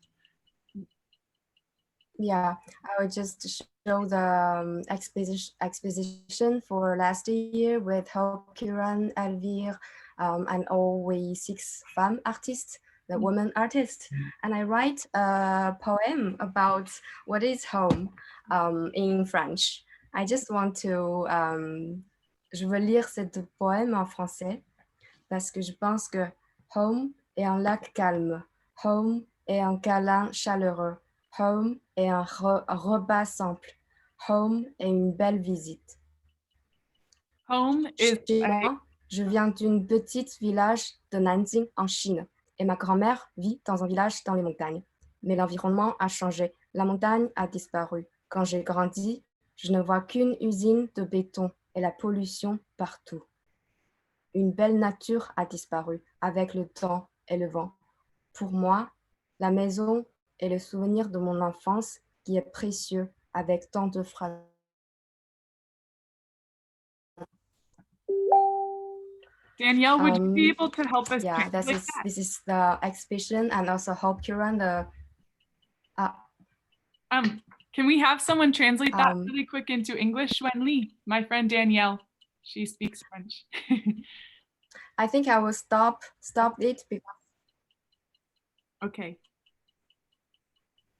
G: Yeah, I would just show the exposition for last year with Hope, Kiran, Elvire, and all we 6 femmes artists, the women artists. And I write a poem about what is home in French. I just want to... je veux lire cette poème en français parce que je pense que home est un lac calme, home est un câlin chaleureux, home est un repas simple, home est une belle visite.
A: Home is
G: moi, je viens d'une petite village de Nanjing en Chine et ma grand-mère vit dans un village dans les montagnes. Mais l'environnement a changé, la montagne a disparu. Quand j'ai grandi, je ne vois qu'une usine de béton et la pollution partout. Une belle nature a disparu avec le temps et le vent. Pour moi, la maison est le souvenir de mon enfance qui est précieux avec tant de phrases.
A: Danielle, would you be able to help us?
G: Yeah, this is the exhibition, and also Hope Kiran,
A: Can we have someone translate that
G: Um,
A: really quick into English? Wenli, my friend Danielle, she speaks French.
G: I think I will stop it because
A: Okay.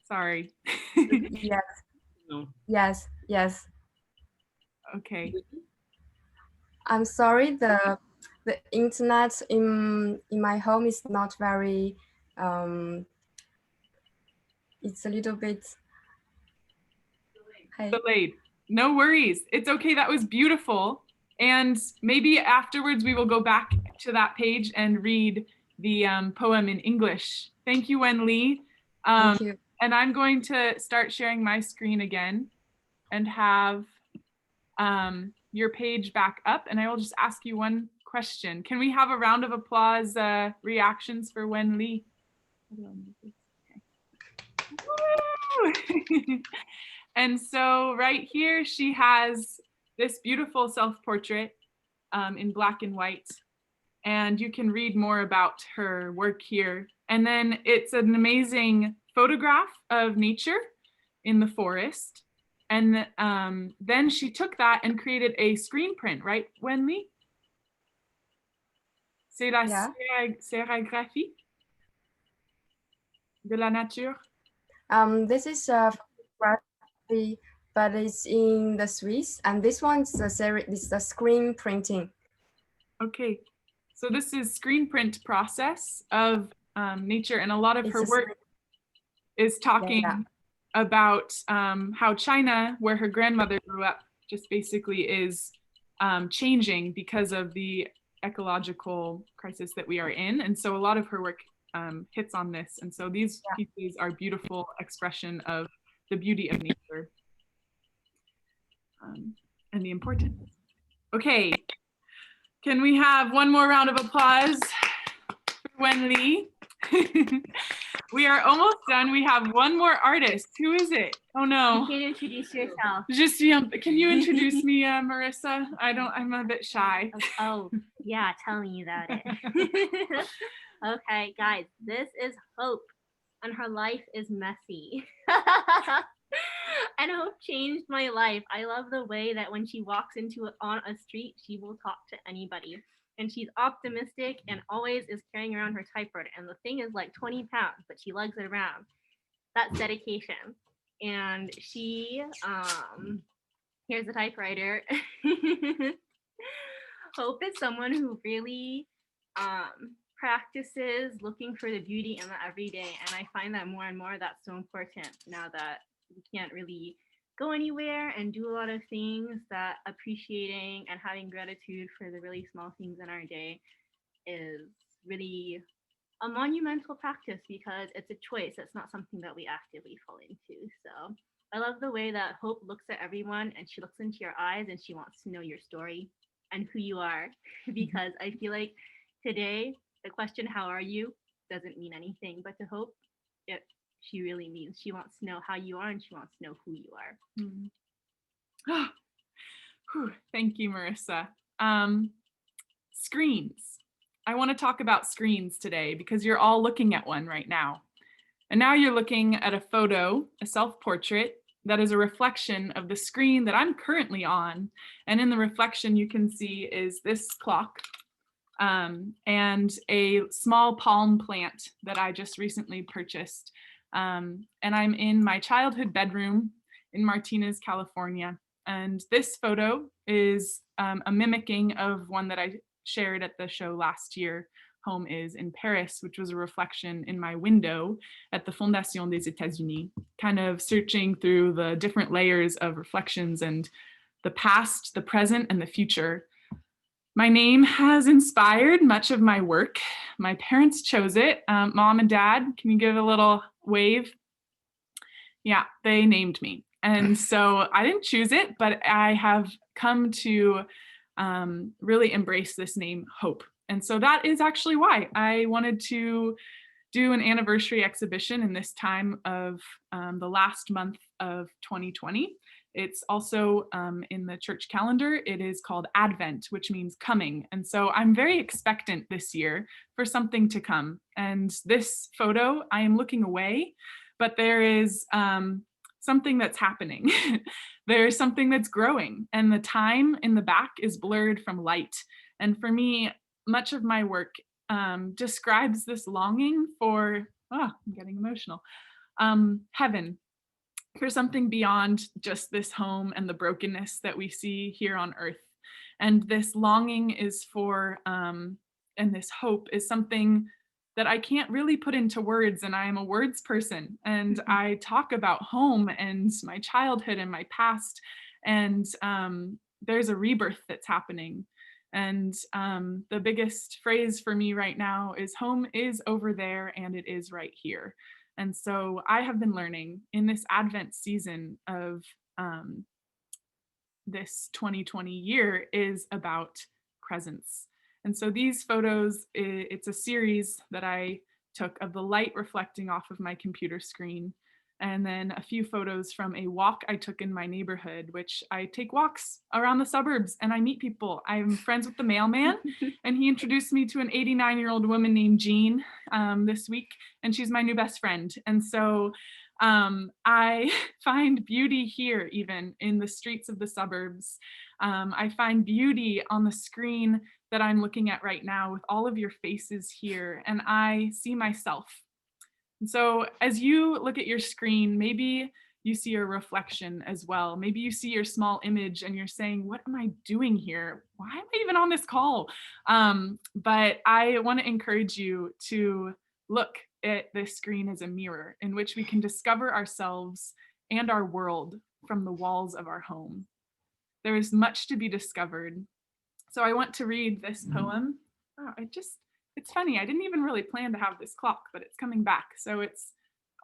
A: Sorry.
G: yes.
A: Okay.
G: I'm sorry, the internet in my home is not very it's a little bit
A: Delayed. No worries. It's okay. That was beautiful. And maybe afterwards we will go back to that page and read the poem in English. Thank you, Wenli.
G: Thank you.
A: And I'm going to start sharing my screen again and have your page back up. And I will just ask you one question. Can we have a round of applause reactions for Wenli? Okay. And so right here, she has this beautiful self-portrait in black and white. And you can read more about her work here. And then it's an amazing photograph of nature in the forest. And then she took that and created a screen print, right, Wenli? C'est la sérigraphie de la nature.
G: This is photography, but it's in the Swiss, and this one's the screen printing.
A: Okay, so this is screen print process of nature, and a lot of her work is talking about how China, where her grandmother grew up, just basically is changing because of the ecological crisis that we are in. And so a lot of her work hits on this. And so these pieces are beautiful expression of the beauty of nature and the importance. Okay, can we have one more round of applause for Wenli? We are almost done. We have one more artist. Who is it? Oh no.
B: You can introduce yourself.
A: Can you introduce me, Marissa? I'm a bit shy.
B: Oh, yeah, tell me about it. Okay, guys, this is Hope, and her life is messy. And Hope changed my life. I love the way that when she walks on a street, she will talk to anybody. And she's optimistic and always is carrying around her typewriter. And the thing is like 20 pounds, but she lugs it around. That's dedication. And she, here's the typewriter. Hope is someone who really practices looking for the beauty in the everyday. And I find that more and more that's so important now that we can't really go anywhere and do a lot of things, that appreciating and having gratitude for the really small things in our day is really a monumental practice because it's a choice. It's not something that we actively fall into. So I love the way that Hope looks at everyone and she looks into your eyes and she wants to know your story and who you are, because I feel like today the question, how are you, doesn't mean anything, but to Hope, she really means she wants to know how you are and she wants to know who you are.
A: Thank you, Marissa. Screens. I want to talk about screens today because you're all looking at one right now. And now you're looking at a photo, a self-portrait, that is a reflection of the screen that I'm currently on. And in the reflection you can see is this clock and a small palm plant that I just recently purchased. And I'm in my childhood bedroom in Martinez, California. And this photo is a mimicking of one that I shared at the show last year, Home is in Paris, which was a reflection in my window at the Fondation des États-Unis, kind of searching through the different layers of reflections and the past, the present, and the future. My name has inspired much of my work. My parents chose it. Mom and Dad, can you give a little wave? Yeah, they named me. And so I didn't choose it, but I have come to really embrace this name, Hope. And so that is actually why I wanted to do an anniversary exhibition in this time of the last month of 2020. It's also in the church calendar. It is called Advent, which means coming. And so I'm very expectant this year for something to come. And this photo, I am looking away, but there is something that's happening. There's something that's growing, and the time in the back is blurred from light. And for me, much of my work describes this longing for, I'm getting emotional, heaven, for something beyond just this home and the brokenness that we see here on earth. And this longing is for, and this hope is something that I can't really put into words, and I am a words person, and I talk about home and my childhood and my past, and there's a rebirth that's happening. And the biggest phrase for me right now is home is over there and it is right here. And so I have been learning in this Advent season of this 2020 year is about presence. And so these photos, it's a series that I took of the light reflecting off of my computer screen, and then a few photos from a walk I took in my neighborhood, which I take walks around the suburbs and I meet people. I'm friends with the mailman, and he introduced me to an 89-year-old woman named Jean this week, and she's my new best friend. And so I find beauty here, even in the streets of the suburbs. I find beauty on the screen that I'm looking at right now with all of your faces here, and I see myself. And so as you look at your screen, maybe you see a reflection as well. Maybe you see your small image and you're saying, what am I doing here? Why am I even on this call? But I want to encourage you to look at this screen as a mirror in which we can discover ourselves and our world from the walls of our home. There is much to be discovered. So I want to read this poem. It's funny, I didn't even really plan to have this clock, but it's coming back. So it's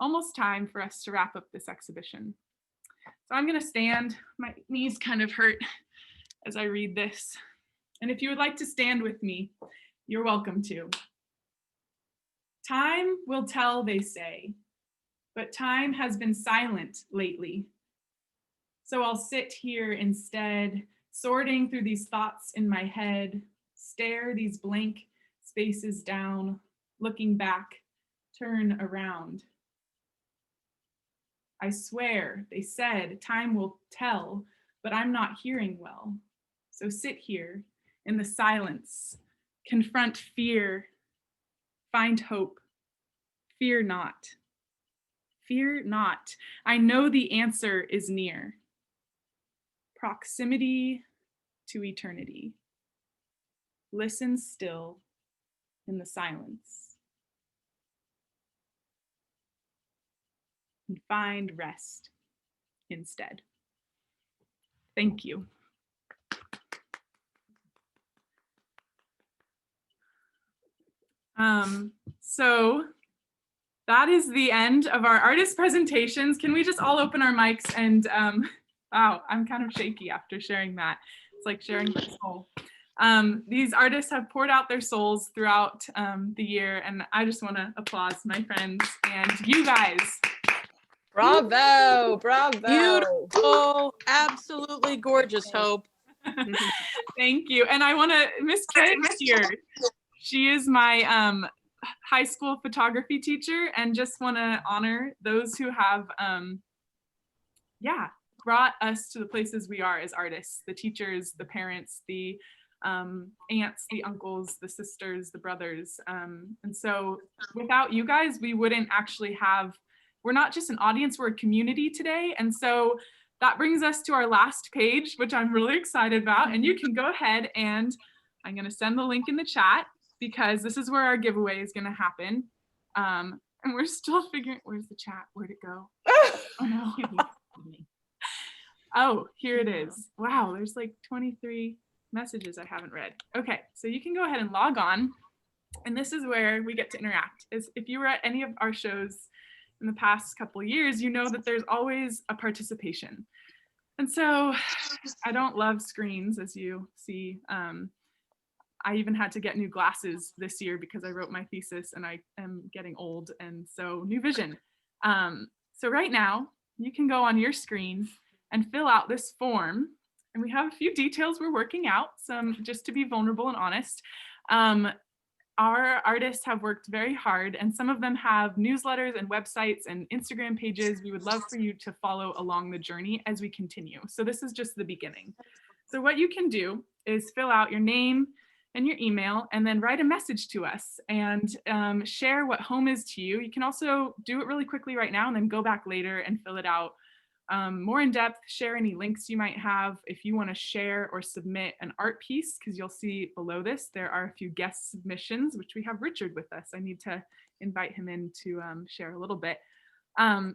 A: almost time for us to wrap up this exhibition. So I'm gonna stand, my knees kind of hurt as I read this. And if you would like to stand with me, you're welcome to. Time will tell, they say, but time has been silent lately. So I'll sit here instead, sorting through these thoughts in my head, stare these blank spaces down, looking back, turn around. I swear, they said, time will tell, but I'm not hearing well. So sit here in the silence, confront fear, find hope. Fear not. Fear not. I know the answer is near. Proximity to eternity. Listen still in the silence and find rest instead. Thank you. So that is the end of our artist presentations. Can we just all open our mics and wow, I'm kind of shaky after sharing that. It's like sharing my soul. These artists have poured out their souls throughout the year, and I just want to applaud my friends and you guys.
D: Bravo, bravo.
H: Beautiful, absolutely gorgeous, Hope.
A: Thank you. And I want to, Miss Kay is here. She is my high school photography teacher, and just want to honor those who have, brought us to the places we are as artists, the teachers, the parents, the aunts, the uncles, the sisters, the brothers. And so without you guys, we wouldn't actually have, we're not just an audience, we're a community today. And so that brings us to our last page, which I'm really excited about. And you can go ahead and I'm going to send the link in the chat, because this is where our giveaway is going to happen. And we're still figuring, where's the chat? Where'd it go? Oh no. Oh, here it is. Wow, there's like 23 messages I haven't read. Okay, so you can go ahead and log on. And this is where we get to interact. If you were at any of our shows in the past couple of years, you know that there's always a participation. And so I don't love screens, as you see. I even had to get new glasses this year because I wrote my thesis and I am getting old, and so new vision. So right now, you can go on your screen and fill out this form. And we have a few details we're working out, some just to be vulnerable and honest. our artists have worked very hard, and some of them have newsletters and websites and Instagram pages. We would love for you to follow along the journey as we continue. So this is just the beginning. So what you can do is fill out your name and your email, and then write a message to us and share what home is to you. You can also do it really quickly right now and then go back later and fill it out more in depth, share any links you might have. If you want to share or submit an art piece, because you'll see below this, there are a few guest submissions, which we have Richard with us. I need to invite him in to share a little bit.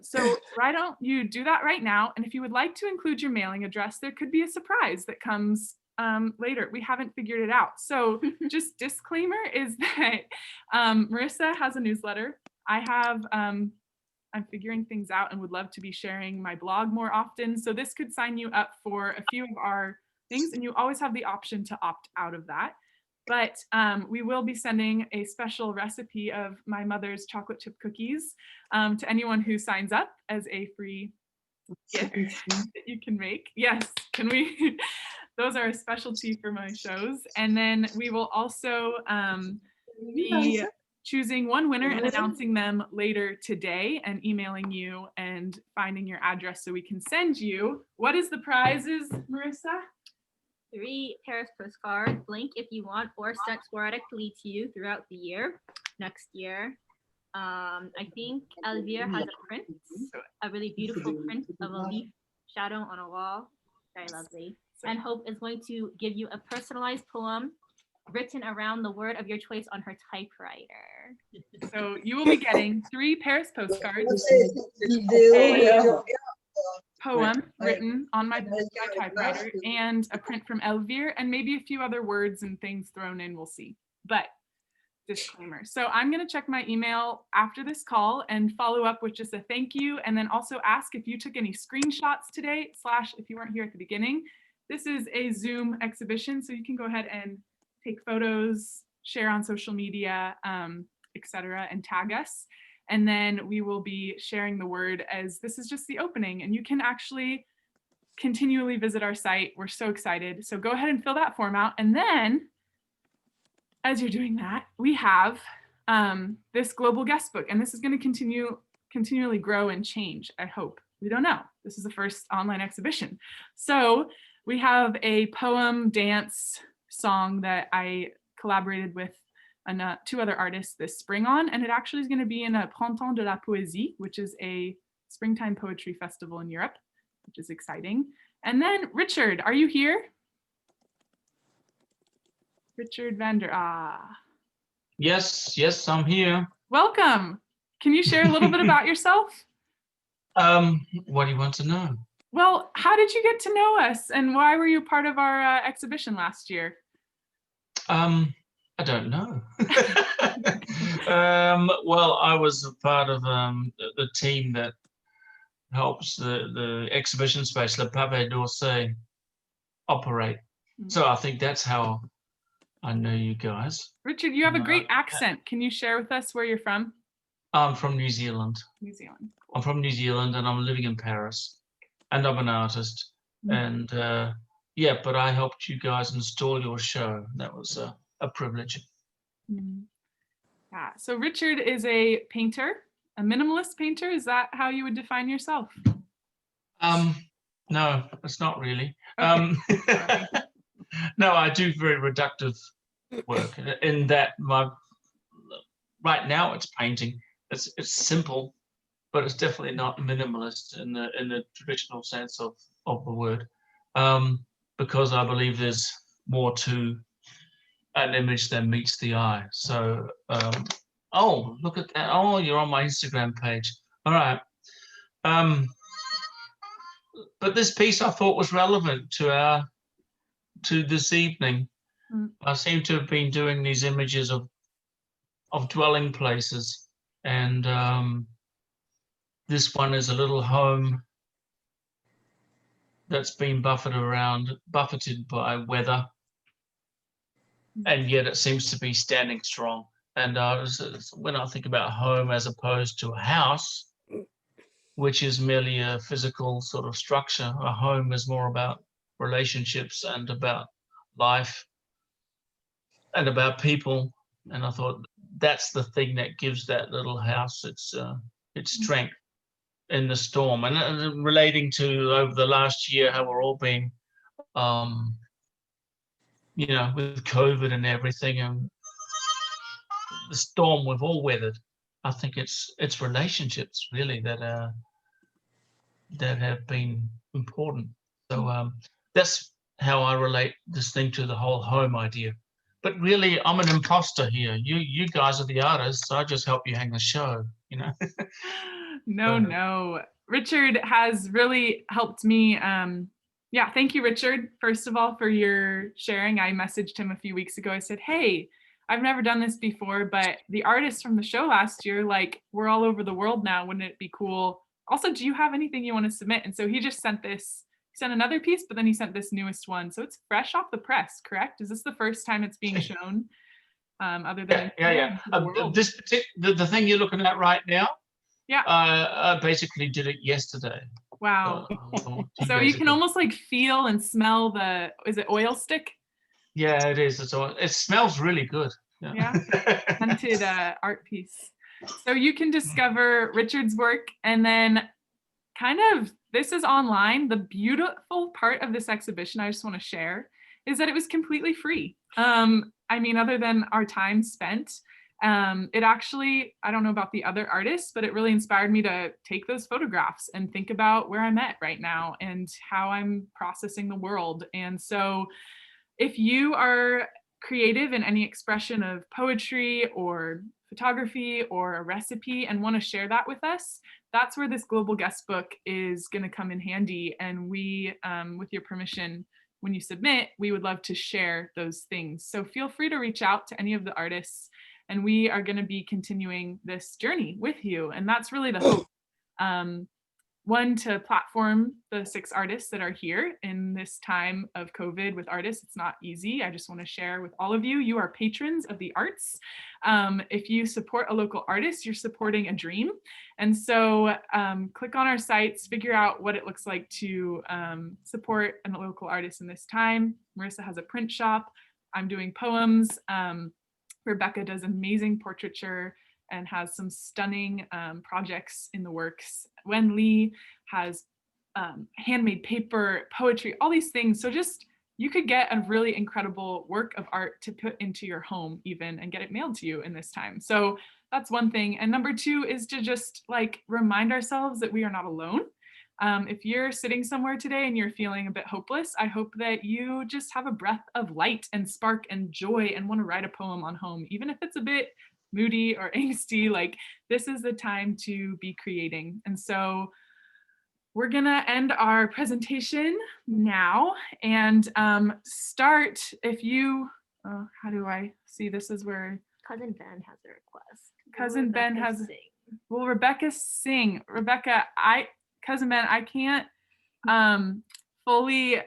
A: So why don't you do that right now? And if you would like to include your mailing address, there could be a surprise that comes later. We haven't figured it out. So just disclaimer is that Marissa has a newsletter. I have, I'm figuring things out and would love to be sharing my blog more often. So this could sign you up for a few of our things, and you always have the option to opt out of that. But we will be sending a special recipe of my mother's chocolate chip cookies to anyone who signs up as a free gift that you can make. Yes, can we? Those are a specialty for my shows. And then we will also be choosing one winner and announcing them later today and emailing you and finding your address so we can send you. What is the prizes, Marissa?
B: 3 Paris postcards, blank if you want, or sent sporadically to you throughout the year, next year. I think Elvire has a print, a really beautiful print of a leaf shadow on a wall. Very lovely. And Hope is going to give you a personalized poem written around the word of your choice on her typewriter.
A: So you will be getting 3 Paris postcards, a poem written on my typewriter, and a print from Elvire, and maybe a few other words and things thrown in, we'll see. But disclaimer. So I'm going to check my email after this call and follow up with just a thank you, and then also ask if you took any screenshots today, / if you weren't here at the beginning. This is a Zoom exhibition, so you can go ahead and take photos, share on social media, etc., and tag us. And then we will be sharing the word as this is just the opening, and you can actually continually visit our site. We're so excited. So go ahead and fill that form out. And then as you're doing that, we have this global guest book, and this is going to continually grow and change, I hope. We don't know. This is the first online exhibition. So we have a poem, dance, song that I collaborated with 2 other artists this spring on, and it actually is going to be in a Printemps de la Poésie, which is a springtime poetry festival in Europe, which is exciting. And then Richard, are you here? Richard
I: Yes, I'm here.
A: Welcome. Can you share a little bit about yourself?
I: What do you want to know?
A: Well, how did you get to know us, and why were you part of our exhibition last year?
I: I don't know. Well, I was a part of the team that helps the exhibition space, the Pavé D'Orsay, operate. So I think that's how I know you guys.
A: Richard, you have a great accent. Can you share with us where you're from?
I: I'm from New Zealand.
A: New Zealand. Cool.
I: I'm from New Zealand, and I'm living in Paris, and I'm an artist. And yeah, but I helped you guys install your show. That was a privilege.
A: Yeah. So Richard is a painter, a minimalist painter. Is that how you would define yourself?
I: No, it's not really.
A: Okay.
I: No, I do very reductive work in that right now it's painting. It's simple, but it's definitely not minimalist in the traditional sense of the word, because I believe there's more to an image than meets the eye. So, oh, look at that. Oh, you're on my Instagram page. All right. But this piece I thought was relevant to this evening. I seem to have been doing these images of dwelling places, and this one is a little home that's been buffeted by weather, and yet it seems to be standing strong. And when I think about home as opposed to a house, which is merely a physical sort of structure, a home is more about relationships and about life and about people. And I thought that's the thing that gives that little house its strength in the storm. And relating to over the last year, how we're all been, with COVID and everything, and the storm we've all weathered. I think it's relationships really that have been important. So that's how I relate this thing to the whole home idea. But really, I'm an imposter here. You guys are the artists. I just help you hang the show,
A: No. Richard has really helped me. Thank you, Richard, first of all, for your sharing. I messaged him a few weeks ago. I said, hey, I've never done this before, but the artists from the show last year, like, we're all over the world now. Wouldn't it be cool? Also, do you have anything you want to submit? And so he just sent another piece, but then he sent this newest one. So it's fresh off the press, correct? Is this the first time it's being shown? Other than
I: the thing you're looking at right now?
A: Yeah.
I: I basically did it yesterday.
A: Wow. So you can almost like feel and smell is it oil stick?
I: Yeah, it is. It smells really good.
A: Yeah. Scented art piece. So you can discover Richard's work, and then this is online. The beautiful part of this exhibition I just want to share is that it was completely free. Other than our time spent, it actually, I don't know about the other artists, but it really inspired me to take those photographs and think about where I'm at right now and how I'm processing the world. And so if you are creative in any expression of poetry or photography or a recipe and want to share that with us, that's where this global guest book is going to come in handy. And we, with your permission, when you submit, we would love to share those things. So feel free to reach out to any of the artists, and we are going to be continuing this journey with you. And that's really the hope. One, to platform the 6 artists that are here in this time of COVID with artists. It's not easy. I just want to share with all of you, you are patrons of the arts. If you support a local artist, you're supporting a dream. And so click on our sites, figure out what it looks like to support a local artist in this time. Marissa has a print shop. I'm doing poems. Rebecca does amazing portraiture and has some stunning projects in the works. Wenli Li has handmade paper, poetry, all these things. So just, you could get a really incredible work of art to put into your home even and get it mailed to you in this time. So that's one thing. And number 2 is to just remind ourselves that we are not alone. If you're sitting somewhere today and you're feeling a bit hopeless, I hope that you just have a breath of light and spark and joy and want to write a poem on home, even if it's a bit moody or angsty. This is the time to be creating. And so we're gonna end our presentation now and start. If you, how do I see? This is where
B: Cousin Ben has a request.
A: Cousin Ben has. Will Rebecca sing? Rebecca, Cousin Ben, I can't fully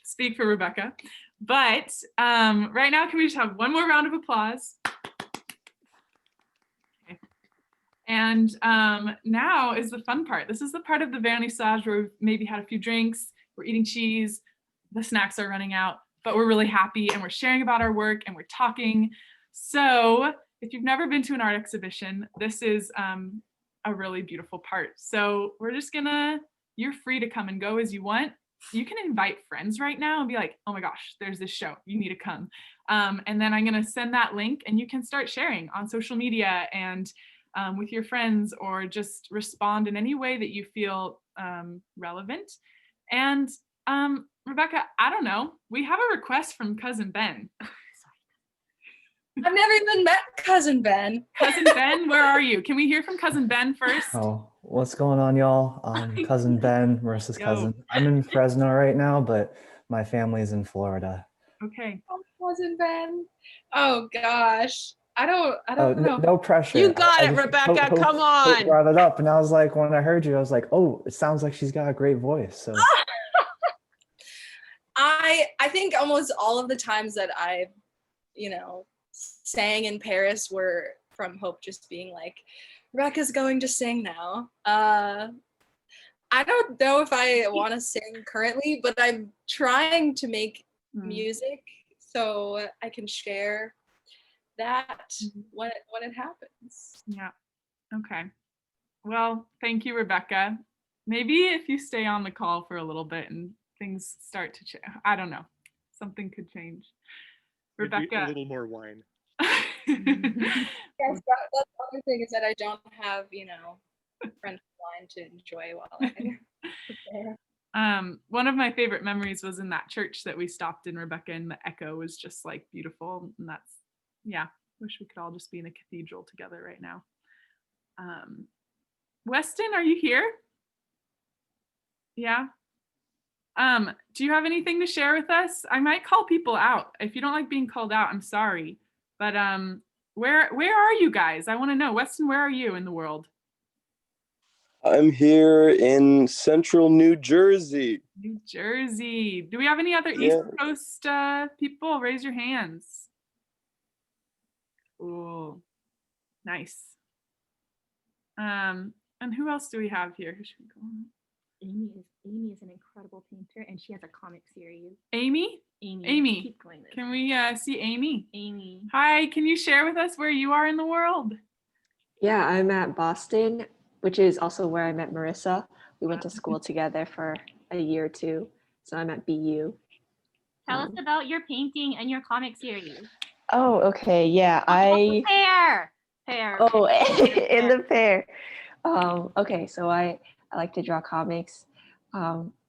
A: speak for Rebecca, but right now, can we just have one more round of applause? Okay. And now is the fun part. This is the part of the Vernissage where we've maybe had a few drinks, we're eating cheese, the snacks are running out, but we're really happy and we're sharing about our work and we're talking. So if you've never been to an art exhibition, this is a really beautiful part. So we're just you're free to come and go as you want. You can invite friends right now and be like, oh my gosh, there's this show, you need to come. And then I'm gonna send that link and you can start sharing on social media and with your friends, or just respond in any way that you feel relevant. And Rebecca, I don't know, we have a request from Cousin Ben.
F: I've never even met Cousin Ben.
A: Cousin Ben, where are you? Can we hear from Cousin Ben first?
J: Oh, what's going on, y'all? Cousin Ben, Marissa's cousin. I'm in Fresno right now, but my family's in Florida.
A: Okay.
F: Oh, Cousin Ben. Oh gosh. I don't know.
J: No pressure.
H: You got it, Rebecca. Come on.
J: Hope brought it up, and I was like, when I heard you, I was like, oh, it sounds like she's got a great voice. So
F: I think almost all of the times that I've, sang in Paris were from Hope just being like, Rebecca's going to sing now. I don't know if I want to sing currently, but I'm trying to make music so I can share that when it happens.
A: Yeah. Okay. Well, thank you, Rebecca. Maybe if you stay on the call for a little bit and things start to change, I don't know, something could change.
K: Maybe
A: Rebecca.
K: a little more wine.
F: Yes, that's the other thing is that I don't have, French wine to enjoy while I prepare.
A: One of my favorite memories was in that church that we stopped in, Rebecca, and the echo was just like beautiful. And that's, yeah, wish we could all just be in a cathedral together right now. Weston, are you here? Yeah. Do you have anything to share with us? I might call people out. If you don't like being called out, I'm sorry. But where are you guys? I want to know. Weston, where are you in the world?
L: I'm here in central New Jersey.
A: New Jersey. Do we have any other East Coast people? Raise your hands. Ooh, nice. And who else do we have here? Who should we go on?
B: Amy is an incredible painter, and she has a comic series.
A: Amy?
B: Amy. Keep going this.
A: Can we see Amy?
B: Amy.
A: Hi, can you share with us where you are in the world?
M: Yeah, I'm at Boston, which is also where I met Marissa. We went to school together for a year or two, so I'm at BU.
B: Tell us about your painting and your comic series.
M: Oh, okay, yeah,
B: Pair.
M: Oh, in the pair. Okay, so I like to draw comics.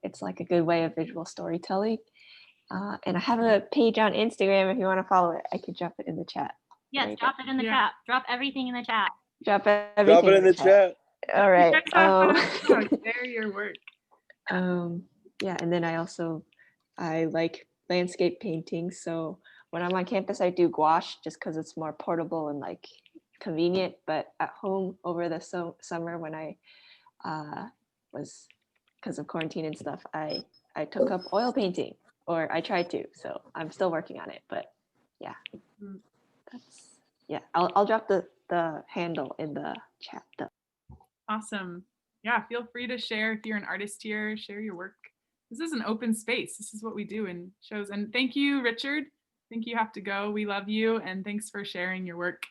M: It's like a good way of visual storytelling. And I have a page on Instagram if you want to follow it. I could drop it in the chat.
B: Yes,
M: later.
B: drop it in the chat. Drop everything in the chat.
M: Drop everything
L: in the chat.
M: All right.
A: Share your work.
M: Yeah, and then I like landscape painting. So when I'm on campus, I do gouache just because it's more portable and like convenient. But at home over the summer when I was, because of quarantine and stuff, I took up oil painting, or I tried to. So I'm still working on it. But yeah, I'll drop the handle in the chat though.
A: Awesome. Yeah, feel free to share if you're an artist here, share your work. This is an open space. This is what we do in shows. And thank you, Richard. I think you have to go. We love you. And thanks for sharing your work.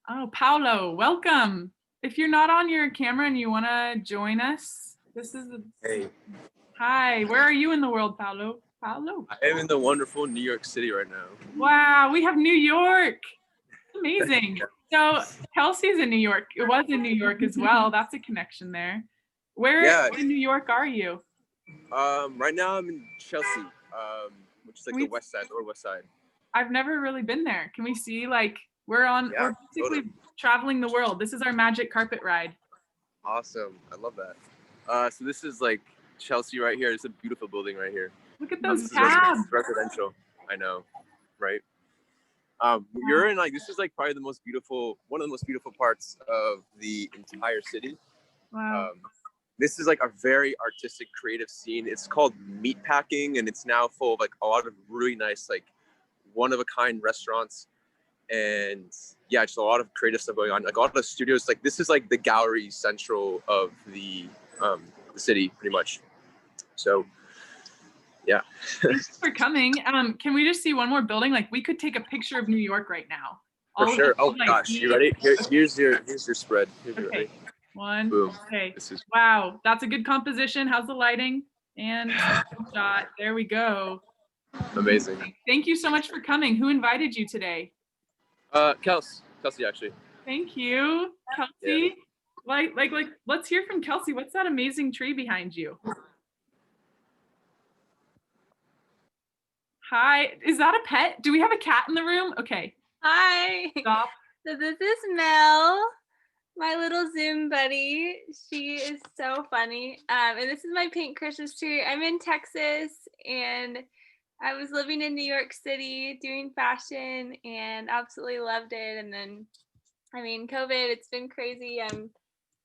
A: Oh, Paolo, welcome. If you're not on your camera and you want to join us, this is
N: Hey.
A: Hi, where are you in the world, Paolo? Paolo?
N: I am in the wonderful New York City right now.
A: Wow, we have New York. Amazing. So Kelsey's in New York. It was in New York as well. That's a connection there. Where in New York are you?
N: Right now I'm in Chelsea, which is like the west side or west side.
A: I've never really been there. Can we see, like, we're basically traveling the world. This is our magic carpet ride.
N: Awesome. I love that. So this is like Chelsea right here. It's a beautiful building right here.
A: Look at those tabs.
N: Residential. I know, right? You're in this is like probably one of the most beautiful parts of the entire city.
A: Wow.
N: This is like a very artistic, creative scene. It's called Meatpacking, and it's now full of like a lot of really nice, like one-of-a-kind restaurants, and yeah, just a lot of creative stuff going on. Like a lot of studios. Like this is like the gallery central of the city, pretty much. So. Yeah.
A: Thanks for coming. Can we just see one more building? Like we could take a picture of New York right now.
N: For sure. Oh gosh, you ready? Here's your spread.
A: Okay. One.
N: Boom.
A: Okay. Wow, that's a good composition. How's the lighting? And shot. There we go.
N: Amazing.
A: Thank you so much for coming. Who invited you today?
N: Kelsey actually.
A: Thank you, Kelsey. Yeah. Like, let's hear from Kelsey. What's that amazing tree behind you? Hi, is that a pet? Do we have a cat in the room? Okay.
O: Hi.
A: Stop.
O: So this is Mel, my little Zoom buddy. She is so funny. And this is my pink Christmas tree. I'm in Texas and I was living in New York City doing fashion and absolutely loved it. And then, COVID, it's been crazy. I'm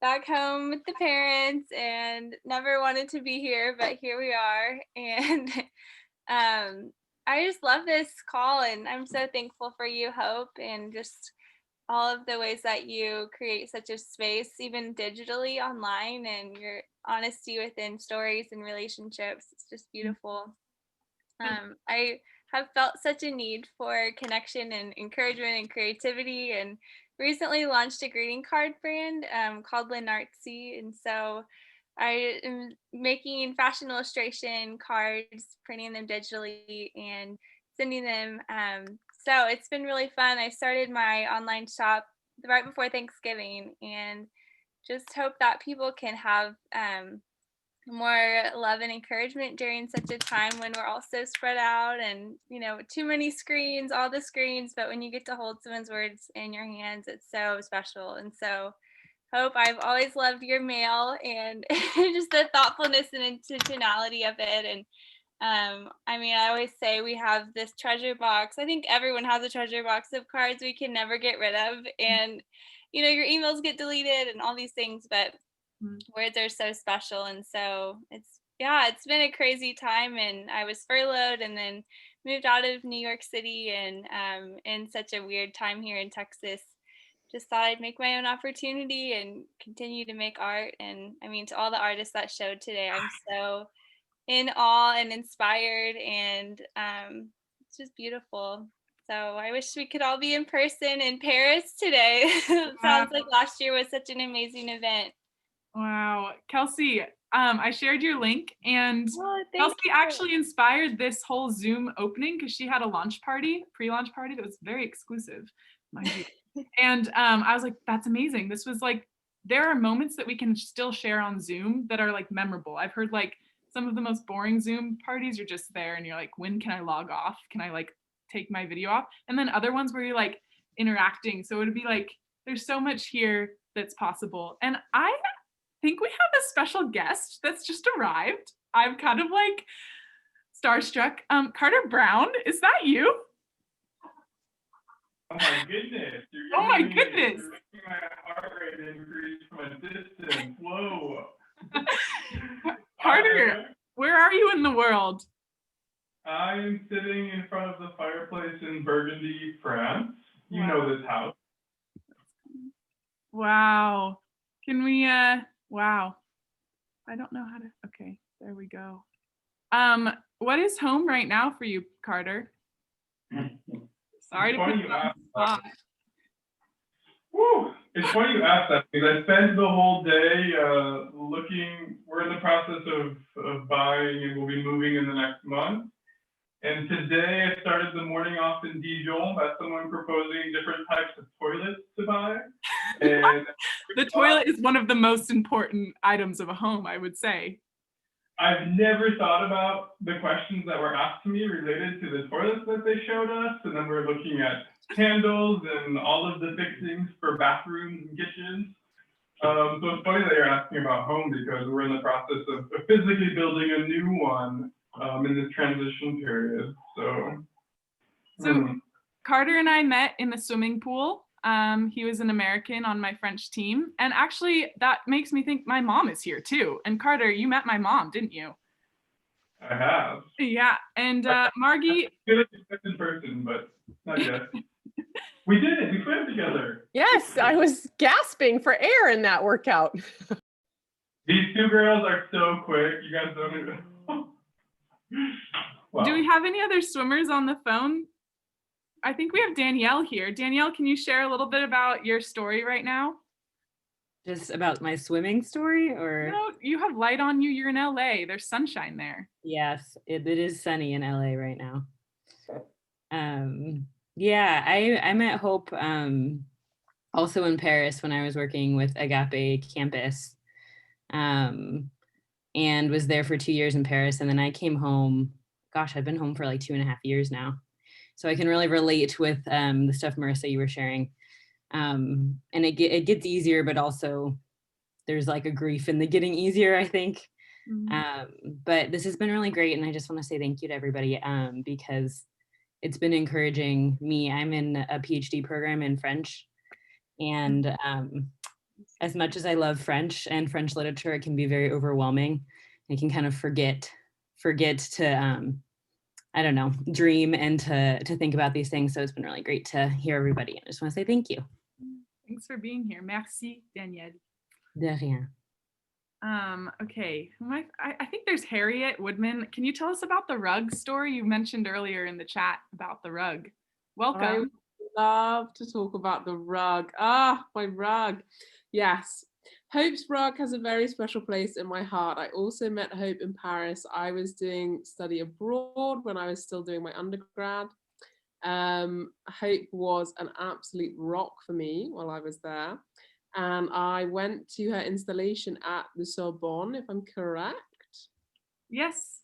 O: back home with the parents and never wanted to be here, but here we are. And I just love this call, and I'm so thankful for you, Hope, and just all of the ways that you create such a space, even digitally online, and your honesty within stories and relationships. It's just beautiful. I have felt such a need for connection and encouragement and creativity, and recently launched a greeting card brand called Lenartsy. And so I am making fashion illustration cards, printing them digitally, and sending them. So it's been really fun. I started my online shop right before Thanksgiving, and just hope that people can have more love and encouragement during such a time when we're all so spread out and, you know, too many screens, all the screens. But when you get to hold someone's words in your hands, it's so special. And so Hope, I've always loved your mail and just the thoughtfulness and intentionality of it. And I mean, I always say we have this treasure box. I think everyone has a treasure box of cards we can never get rid of. And, you know, your emails get deleted and all these things, but words are so special. And so it's been a crazy time. And I was furloughed and then moved out of New York City, and in such a weird time here in Texas, just thought I'd make my own opportunity and continue to make art. And I mean, to all the artists that showed today, I'm so in awe and inspired, and it's just beautiful. So I wish we could all be in person in Paris today. Sounds like last year was such an amazing event.
A: Wow. Kelsey, I shared your link, and Kelsey actually inspired this whole Zoom opening because she had a launch party, pre-launch party that was very exclusive, mind you. And I was like, that's amazing. This was like, there are moments that we can still share on Zoom that are like memorable. I've heard like some of the most boring Zoom parties, you're just there and you're like, when can I log off? Can I like take my video off? And then other ones where you're like interacting. So it'd be like, there's so much here that's possible. And I think we have a special guest that's just arrived. I'm kind of like starstruck. Carter Brown, is that you?
P: Oh my goodness.
A: Oh my goodness.
P: You're making my heart rate increase from a distance. Whoa.
A: Carter, where are you in the world?
P: I'm sitting in front of the fireplace in Burgundy, France. You know this house.
A: Wow. Can we, wow. I don't know how to, okay, there we go. What is home right now for you, Carter? Sorry to put you on the spot.
P: Woo! It's funny you asked that because I spent the whole day looking. We're in the process of buying, and we'll be moving in the next month. And today I started the morning off in Dijon by someone proposing different types of toilets to buy. And
A: the toilet is one of the most important items of a home, I would say.
P: I've never thought about the questions that were asked to me related to the toilets that they showed us. And then we're looking at candles and all of the fixings for bathrooms and kitchens. So it's funny that you're asking about home because we're in the process of physically building a new one in this transition period. So
A: Carter and I met in the swimming pool. He was an American on my French team. And actually that makes me think my mom is here too. And Carter, you met my mom, didn't you?
P: I have.
A: Yeah, and Margie.
P: I feel like it's in person, but not yet. We did it, we swam together.
H: Yes, I was gasping for air in that workout.
P: These two girls are so quick, you guys don't even. Wow.
A: Do we have any other swimmers on the phone? I think we have Danielle here. Danielle, can you share a little bit about your story right now?
Q: Just about my swimming story, or?
A: No, you have light on you. You're in LA. There's sunshine there.
Q: Yes, it is sunny in LA right now. Yeah, I met Hope also in Paris when I was working with Agape Campus, and was there for 2 years in Paris. And then I came home. Gosh, I've been home for like 2.5 years now. So I can really relate with the stuff, Marissa, you were sharing. And it gets easier, but also there's like a grief in the getting easier, I think. Mm-hmm. But this has been really great. And I just want to say thank you to everybody because it's been encouraging me. I'm in a PhD program in French. And as much as I love French and French literature, it can be very overwhelming. I can kind of forget to I don't know, dream and to think about these things. So it's been really great to hear everybody. I just want to say thank you.
A: Thanks for being here. Merci, Danielle.
Q: De rien.
A: Okay, I think there's Harriet Woodman. Can you tell us about the rug story you mentioned earlier in the chat about the rug? Welcome.
R: I would love to talk about the rug. Ah, my rug. Yes. Hope's rug has a very special place in my heart. I also met Hope in Paris. I was doing study abroad when I was still doing my undergrad. Hope was an absolute rock for me while I was there. And I went to her installation at the Sorbonne, if I'm correct.
A: Yes,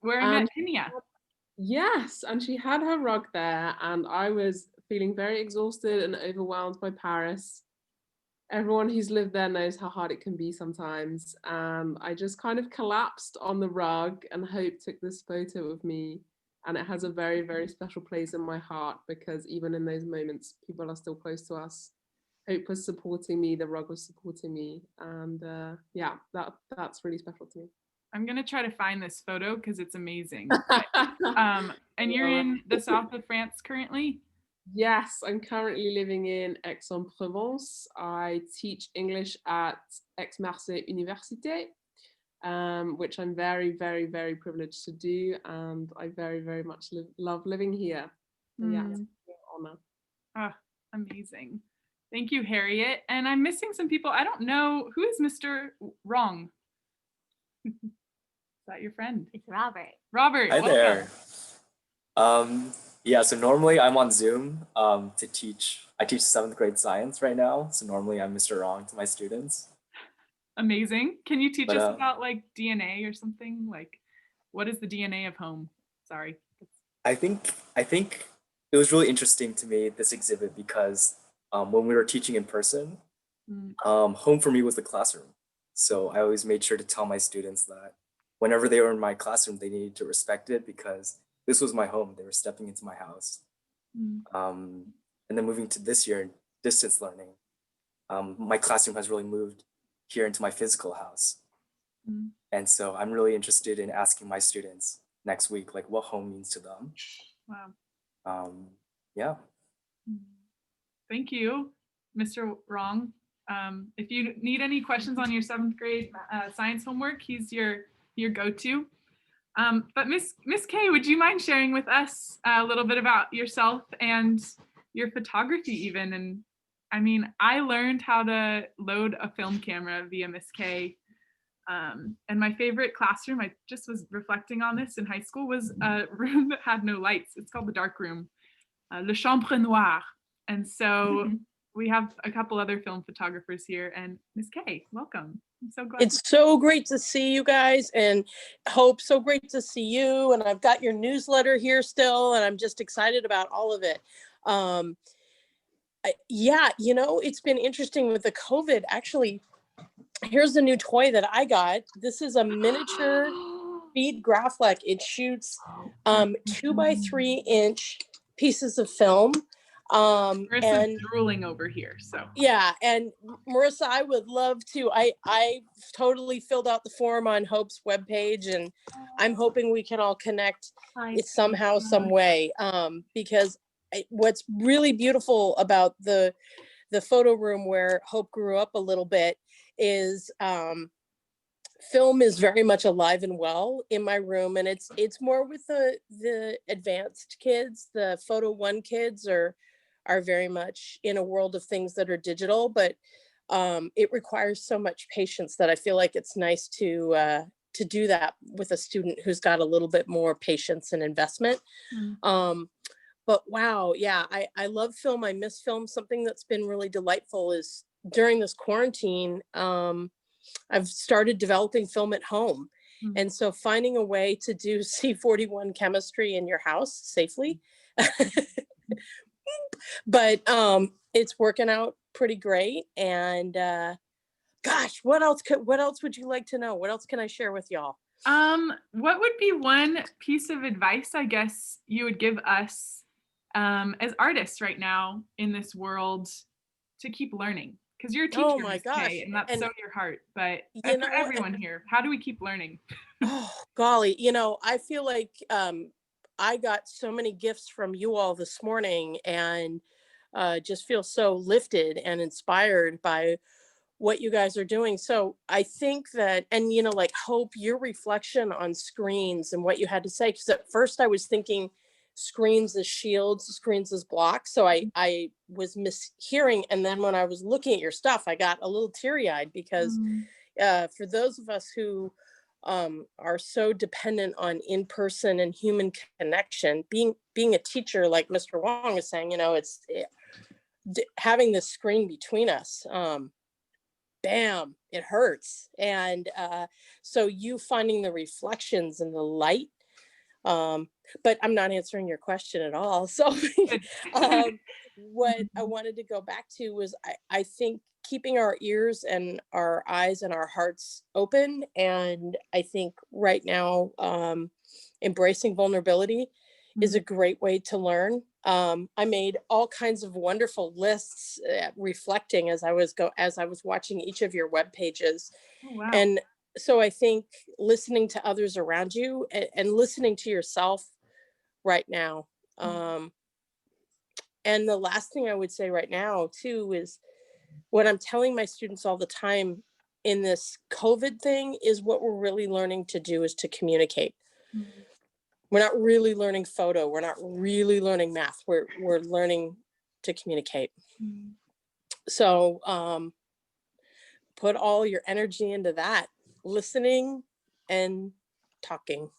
A: where I met Kimia.
R: Yes, and she had her rug there, and I was feeling very exhausted and overwhelmed by Paris. Everyone who's lived there knows how hard it can be sometimes. And I just kind of collapsed on the rug, and Hope took this photo of me. And it has a very, very special place in my heart because even in those moments, people are still close to us. Hope was supporting me, the rug was supporting me. And yeah, that's really special to me.
A: I'm gonna try to find this photo because it's amazing. And you're in the south of France currently?
R: Yes, I'm currently living in Aix-en-Provence. I teach English at Aix-Marseille Université, which I'm very, very, very privileged to do. And I very, very much love living here. So yeah, it's an honor.
A: Ah, amazing. Thank you, Harriet. And I'm missing some people. I don't know, who is Mr. Wrong? Is that your friend?
B: It's Robert.
A: Robert,
S: Hi
A: welcome.
S: there. Yeah, so normally I'm on Zoom to teach. I teach 7th grade science right now. So normally I'm Mr. Wrong to my students.
A: Amazing. Can you teach us about like DNA or something? Like, what is the DNA of home? Sorry.
S: I think it was really interesting to me, this exhibit, because when we were teaching in person, home for me was the classroom. So I always made sure to tell my students that whenever they were in my classroom, they needed to respect it because this was my home. They were stepping into my house. And then moving to this year, distance learning, my classroom has really moved here into my physical house. And so I'm really interested in asking my students next week, like what home means to them.
A: Wow.
S: Yeah.
A: Thank you, Mr. Wrong. If you need any questions on your 7th grade science homework, he's your go-to. But Miss K, would you mind sharing with us a little bit about yourself and your photography even? And I mean, I learned how to load a film camera via Miss K. And my favorite classroom, I just was reflecting on this in high school, was a room that had no lights. It's called the dark room, Le Chambre Noire. And so we have a couple other film photographers here, and Miss K, welcome. I'm so glad.
D: It's so great to see you guys, and Hope, so great to see you. And I've got your newsletter here still, and I'm just excited about all of it. Yeah, you know, it's been interesting with the COVID. Actually, here's the new toy that I got. This is a miniature speed Graflex. It shoots 2 by 3 inch pieces of film.
A: Marissa's drooling over here, so
D: yeah. And Marissa, I would love to. I totally filled out the form on Hope's webpage, and I'm hoping we can all connect it somehow, some way. Because what's really beautiful about the photo room where Hope grew up a little bit is film is very much alive and well in my room, and it's more with the advanced kids. The photo 1 kids are very much in a world of things that are digital, but it requires so much patience that I feel like it's nice to do that with a student who's got a little bit more patience and investment. But wow, yeah, I love film. I miss film. Something that's been really delightful is during this quarantine, I've started developing film at home. And so finding a way to do C41 chemistry in your house safely, but it's working out pretty great. And gosh, what else would you like to know? What else can I share with y'all?
A: What would be one piece of advice, I guess, you would give us as artists right now in this world to keep learning? Because you're a teacher,
D: Oh my
A: Ms.
D: gosh,
A: Kay, and that's so your heart. But
D: you know,
A: for everyone here, how do we keep learning?
D: Oh, golly, you know, I feel like I got so many gifts from you all this morning, and just feel so lifted and inspired by what you guys are doing. So I think that, and you know, like Hope, your reflection on screens and what you had to say, because at first I was thinking screens as shields, screens as blocks. So I was mishearing. And then when I was looking at your stuff, I got a little teary-eyed because for those of us who are so dependent on in-person and human connection, being a teacher, like Mr. Wong is saying, you know, having this screen between us, bam, it hurts. And so you finding the reflections and the light, but I'm not answering your question at all. So what I wanted to go back to was I think keeping our ears and our eyes and our hearts open. And I think right now, embracing vulnerability is a great way to learn. I made all kinds of wonderful lists reflecting as I was watching each of your web pages.
A: Oh, wow.
D: And so I think listening to others around you and listening to yourself right now. And the last thing I would say right now too is what I'm telling my students all the time in this COVID thing is what we're really learning to do is to communicate. We're not really learning photo. We're not really learning math. We're learning to communicate. So put all your energy into that, listening and talking.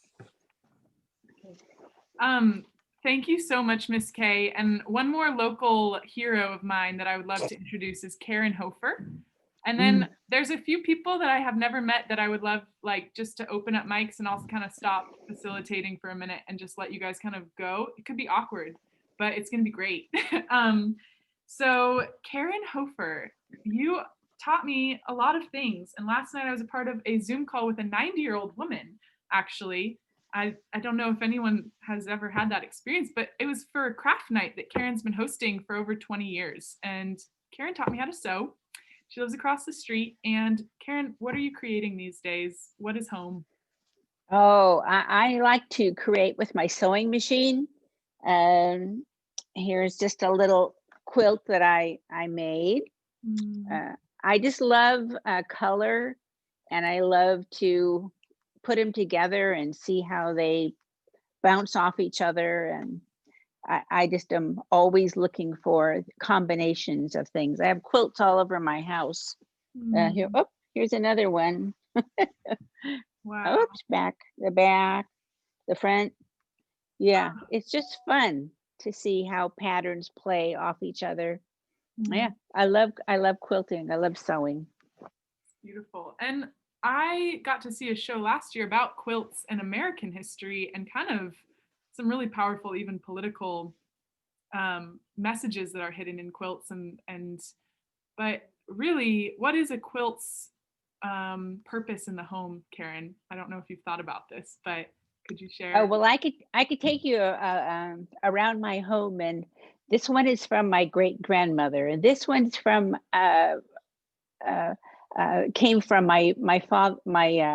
A: Thank you so much, Miss Kay. And one more local hero of mine that I would love to introduce is Karen Hofer. And then there's a few people that I have never met that I would love, like, just to open up mics and also kind of stop facilitating for a minute and just let you guys kind of go. It could be awkward, but it's going to be great. So Karen Hofer, you taught me a lot of things. And last night I was a part of a Zoom call with a 90-year-old woman, actually. I don't know if anyone has ever had that experience, but it was for a craft night that Karen's been hosting for over 20 years. And Karen taught me how to sew. She lives across the street. And Karen, what are you creating these days? What is home?
T: Oh, I like to create with my sewing machine. Here's just a little quilt that I made. I just love color, and I love to put them together and see how they bounce off each other. And I just am always looking for combinations of things. I have quilts all over my house. Here's another one.
A: Wow.
T: Oops, the back, the front. Yeah, it's just fun to see how patterns play off each other. Yeah, I love quilting. I love sewing.
A: Beautiful. And I got to see a show last year about quilts and American history and kind of some really powerful, even political messages that are hidden in quilts. But really, what is a quilt's purpose in the home, Karen? I don't know if you've thought about this, but could you share?
T: Oh, well, I could take you around my home, and this one is from my great grandmother, and this one's from came from my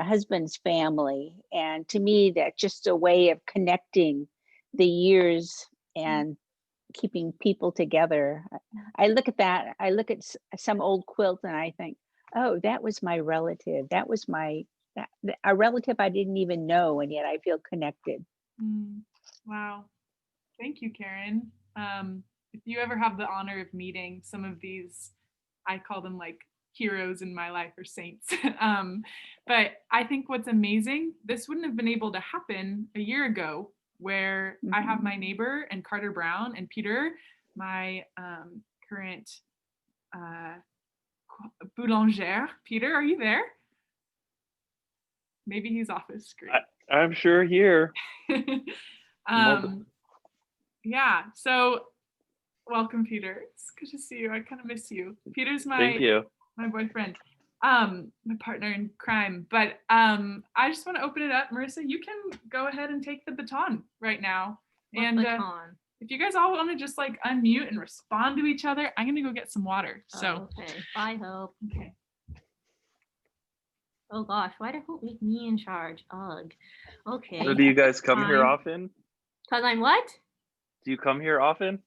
T: husband's family. And to me, that's just a way of connecting the years and keeping people together. I look at that. I look at some old quilt and I think, oh, that was my relative. That was a relative I didn't even know, and yet I feel connected.
A: Wow. Thank you, Karen. If you ever have the honor of meeting some of these, I call them like heroes in my life or saints. But I think what's amazing, this wouldn't have been able to happen a year ago, where I have my neighbor and Carter Brown and Peter, my current boulangère. Peter, are you there? Maybe he's off his screen.
K: I'm sure here.
A: Yeah, so welcome, Peter. It's good to see you. I kind of miss you. Peter's
K: Thank you.
A: my boyfriend, my partner in crime. But I just want to open it up. Marissa, you can go ahead and take the baton right now.
B: What baton?
A: If you guys all want to just like unmute and respond to each other, I'm gonna go get some water. So
B: okay, bye, Hope.
A: Okay.
B: Oh gosh, why did Hope make me in charge? Ugh. Okay.
K: So do you guys come here often?
B: Cause I'm what?
K: Do you come here often?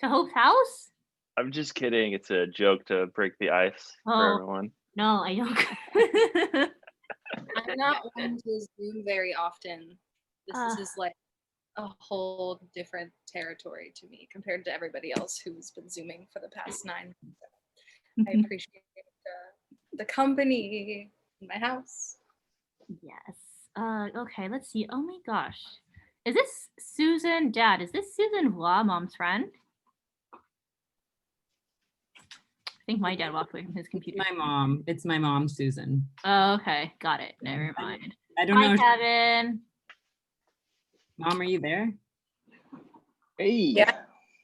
B: To Hope's house?
K: I'm just kidding. It's a joke to break the ice for everyone.
B: No, I don't.
U: I'm not one to Zoom very often. This
B: Uh.
U: is like a whole different territory to me compared to everybody else who's been Zooming for the past 9 months. I appreciate the company in my house.
B: Yes. Okay, let's see. Oh my gosh. Is this Susan, Dad? Is this Susan Hua, Mom's friend? I think my dad walked away from his computer.
Q: My mom. It's my mom, Susan.
B: Oh, okay. Got it. Never mind.
Q: I don't
B: Hi,
Q: know.
B: Kevin.
Q: Mom, are you there?
V: Hey.
B: Yeah.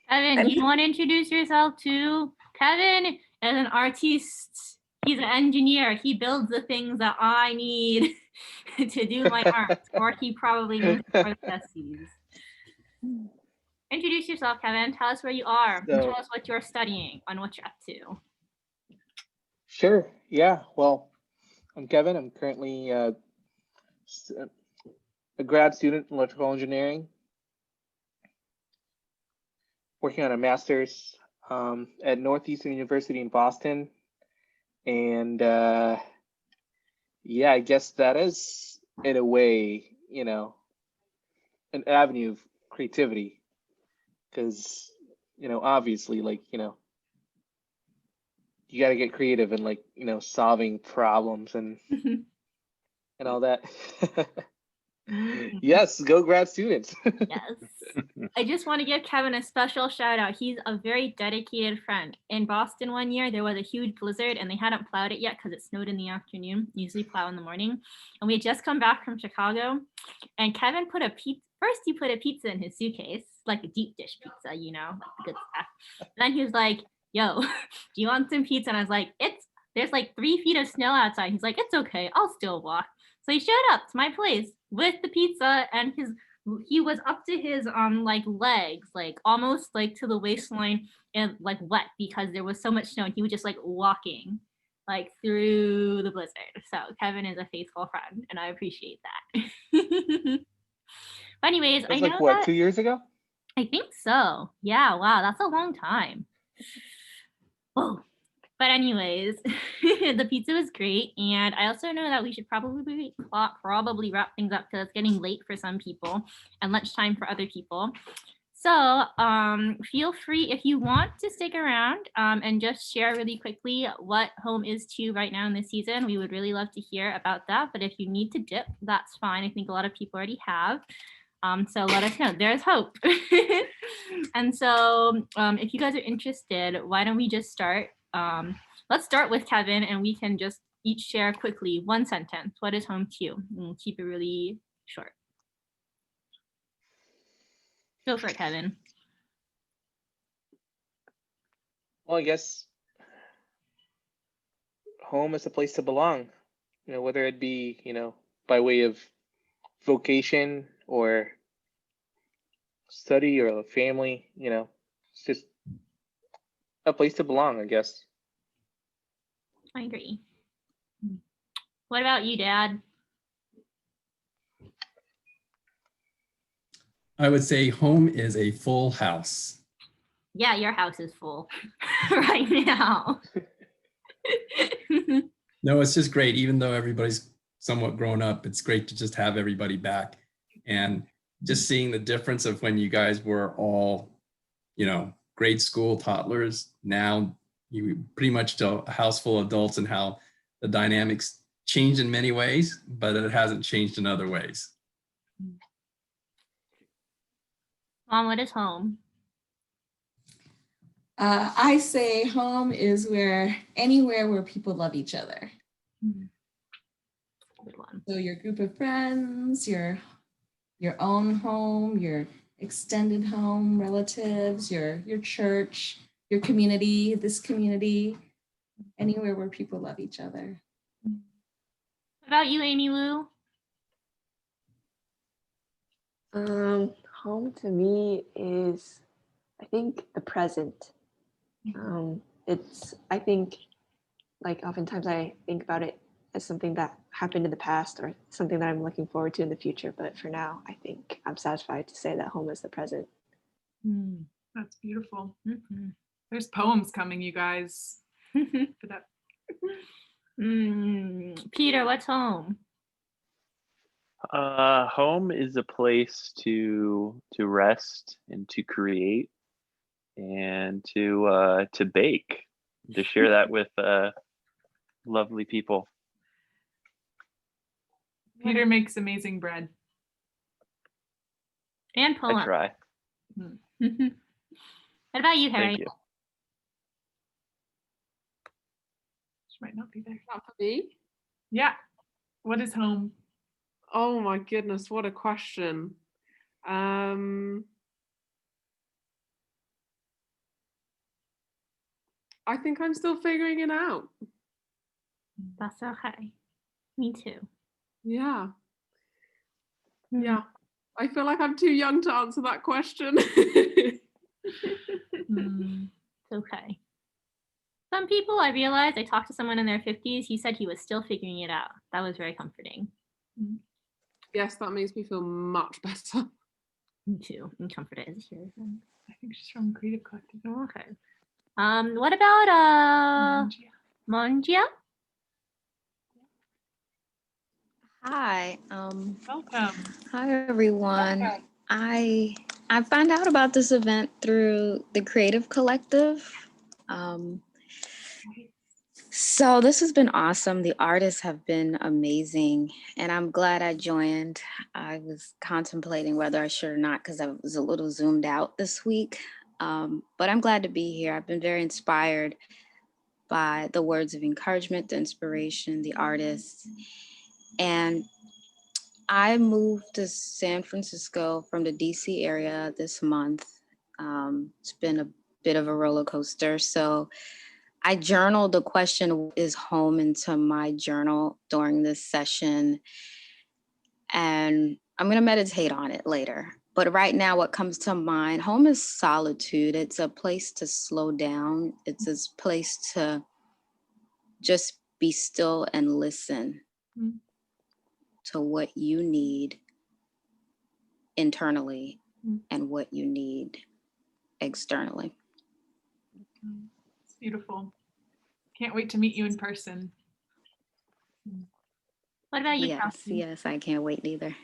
B: Kevin, do you want to introduce yourself too? Kevin is an artiste. He's an engineer. He builds the things that I need to do my art, or he probably knows the processes. Introduce yourself, Kevin. Tell us where you are. And tell us what you're studying and what you're up to.
V: Sure. Yeah. Well, I'm Kevin. I'm currently a grad student in electrical engineering, working on a master's at Northeastern University in Boston. And yeah, I guess that is, in a way, you know, an avenue of creativity. Because, you know, obviously, like, you know, you got to get creative in, like, you know, solving problems and all that. Yes, go grad students.
B: Yes. I just want to give Kevin a special shout out. He's a very dedicated friend. In Boston one year, there was a huge blizzard and they hadn't plowed it yet because it snowed in the afternoon. Usually plow in the morning. And we had just come back from Chicago and Kevin put a pizza. First, he put a pizza in his suitcase, like a deep dish pizza, you know, like the good stuff. And then he was like, yo, do you want some pizza? And I was like, there's like 3 feet of snow outside. He's like, it's okay, I'll still walk. So he showed up to my place with the pizza and he was up to his like legs, like almost like to the waistline and like wet because there was so much snow and he was just like walking like through the blizzard. So Kevin is a faithful friend and I appreciate that. But anyways,
V: That was
B: I know
V: like what,
B: that
V: 2 years ago?
B: I think so. Yeah, wow, that's a long time. Whoa. But anyways, the pizza was great. And I also know that we should probably wrap things up because it's getting late for some people and lunchtime for other people. So feel free if you want to stick around and just share really quickly what home is to you right now in this season. We would really love to hear about that. But if you need to dip, that's fine. I think a lot of people already have. So let us know. There's hope. And so if you guys are interested, why don't we just start? Let's start with Kevin and we can just each share quickly 1 sentence. What is home to you? And keep it really short. Go for it, Kevin.
V: Well, I guess home is a place to belong, you know, whether it be, you know, by way of vocation or study or family, you know, it's just a place to belong, I guess.
B: I agree. What about you, Dad?
W: I would say home is a full house.
B: Yeah, your house is full right now.
W: No, it's just great. Even though everybody's somewhat grown up, it's great to just have everybody back. And just seeing the difference of when you guys were all, you know, grade school toddlers, now you pretty much a house full of adults and how the dynamics changed in many ways, but it hasn't changed in other ways.
B: Mom, what is home?
X: I say home is anywhere where people love each other.
B: Good one.
X: So your group of friends, your own home, your extended home, relatives, your church, your community, this community, anywhere where people love each other.
B: What about you, Amy Lou?
M: Home to me is, I think, the present. I think, like, oftentimes I think about it as something that happened in the past or something that I'm looking forward to in the future. But for now, I think I'm satisfied to say that home is the present.
A: That's beautiful. There's poems coming, you guys. For that.
B: Peter, what's home?
K: Home is a place to rest and to create and to bake, to share that with lovely people.
A: Peter makes amazing bread.
B: And pull
K: I
B: up.
K: try.
B: What about you, Harry?
K: Thank you.
A: She might not be there.
R: Not for me?
A: Yeah. What is home?
R: Oh my goodness, what a question. I think I'm still figuring it out.
B: That's okay. Me too.
R: Yeah. Yeah. I feel like I'm too young to answer that question.
B: It's okay. Some people, I realized, I talked to someone in their 50s, he said he was still figuring it out. That was very comforting.
R: Yes, that makes me feel much better.
B: Me too. I'm comforted here.
A: I think she's from Creative Collective.
B: Okay. What about Mongia?
C: Hi.
A: Welcome.
C: Hi everyone. I found out about this event through the Creative Collective. So this has been awesome. The artists have been amazing, and I'm glad I joined. I was contemplating whether I should or not because I was a little zoomed out this week, but I'm glad to be here. I've been very inspired by the words of encouragement, the inspiration, the artists, and I moved to San Francisco from the DC area this month. It's been a bit of a roller coaster. So I journaled the question, is home, into my journal during this session. And I'm going to meditate on it later. But right now, what comes to mind, home is solitude. It's a place to slow down. It's a place to just be still and listen to what you need internally and what you need externally.
A: It's beautiful. Can't wait to meet you in person.
B: What about you,
C: Yes,
B: Kelsey?
C: yes, I can't wait either.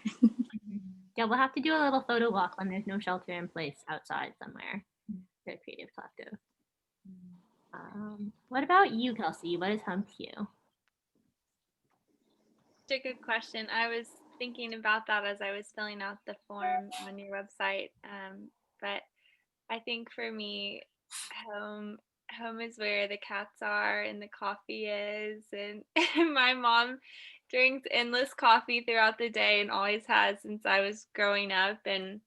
B: Yeah, we'll have to do a little photo walk when there's no shelter in place outside somewhere. The Creative Collective. What about you, Kelsey? What is home to you?
O: Such a good question. I was thinking about that as I was filling out the form on your website. But I think for me, home is where the cats are and the coffee is. And my mom drinks endless coffee throughout the day and always has since I was growing up. And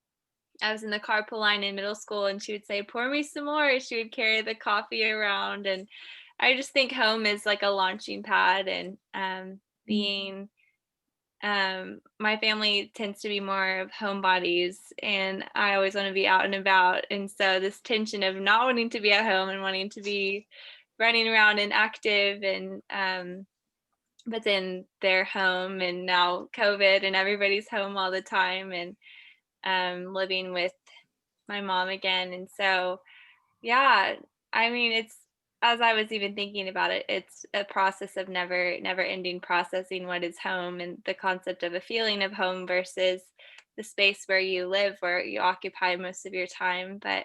O: I was in the carpool line in middle school and she would say, pour me some more. She would carry the coffee around. And I just think home is like a launching pad, and being my family tends to be more of homebodies, and I always want to be out and about. And so this tension of not wanting to be at home and wanting to be running around and active, and but then they're home, and now COVID and everybody's home all the time, and living with my mom again. And so, yeah, I mean, it's, as I was even thinking about it, it's a process of never ending processing what is home, and the concept of a feeling of home versus the space where you live, where you occupy most of your time. But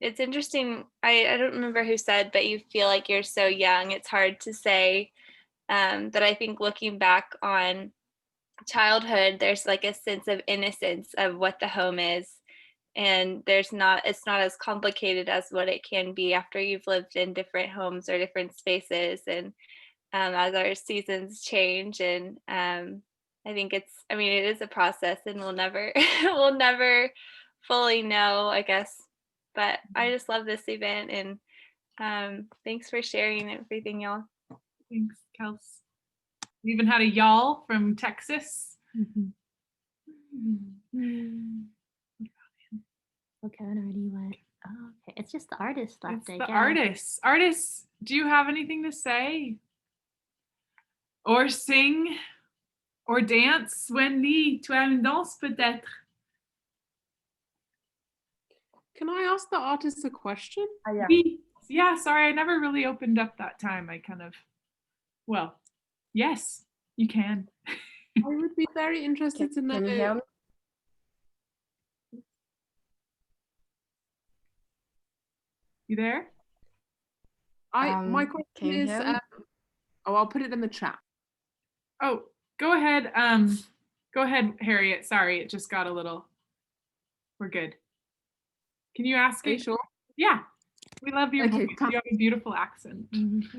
O: it's interesting. I don't remember who said, but you feel like you're so young. It's hard to say. But I think looking back on childhood, there's like a sense of innocence of what the home is. And it's not as complicated as what it can be after you've lived in different homes or different spaces, and as our seasons change. And I think it is a process, and we'll never fully know, I guess. But I just love this event, and thanks for sharing everything, y'all.
A: Thanks, Kels. We even had a y'all from Texas.
B: Okay, I already went. Oh, okay, it's just the artist left.
A: It's the artists. Artists, do you have anything to say? Or sing? Or dance? Wenli Li, tu as une danse peut-être?
R: Can I ask the artist a question?
A: Yeah, sorry, I never really opened up that time. I kind of Well, yes, you can.
R: I would be very interested to know.
E: Can you hear me?
A: You there?
R: My question
E: can you
R: is,
E: hear me?
R: I'll put it in the chat.
A: Oh, go ahead. Go ahead, Harriet. Sorry, it just got a little. We're good. Can you ask
R: Are you
A: it?
R: sure?
A: Yeah. We love your
R: Okay,
A: voice. You have a beautiful accent.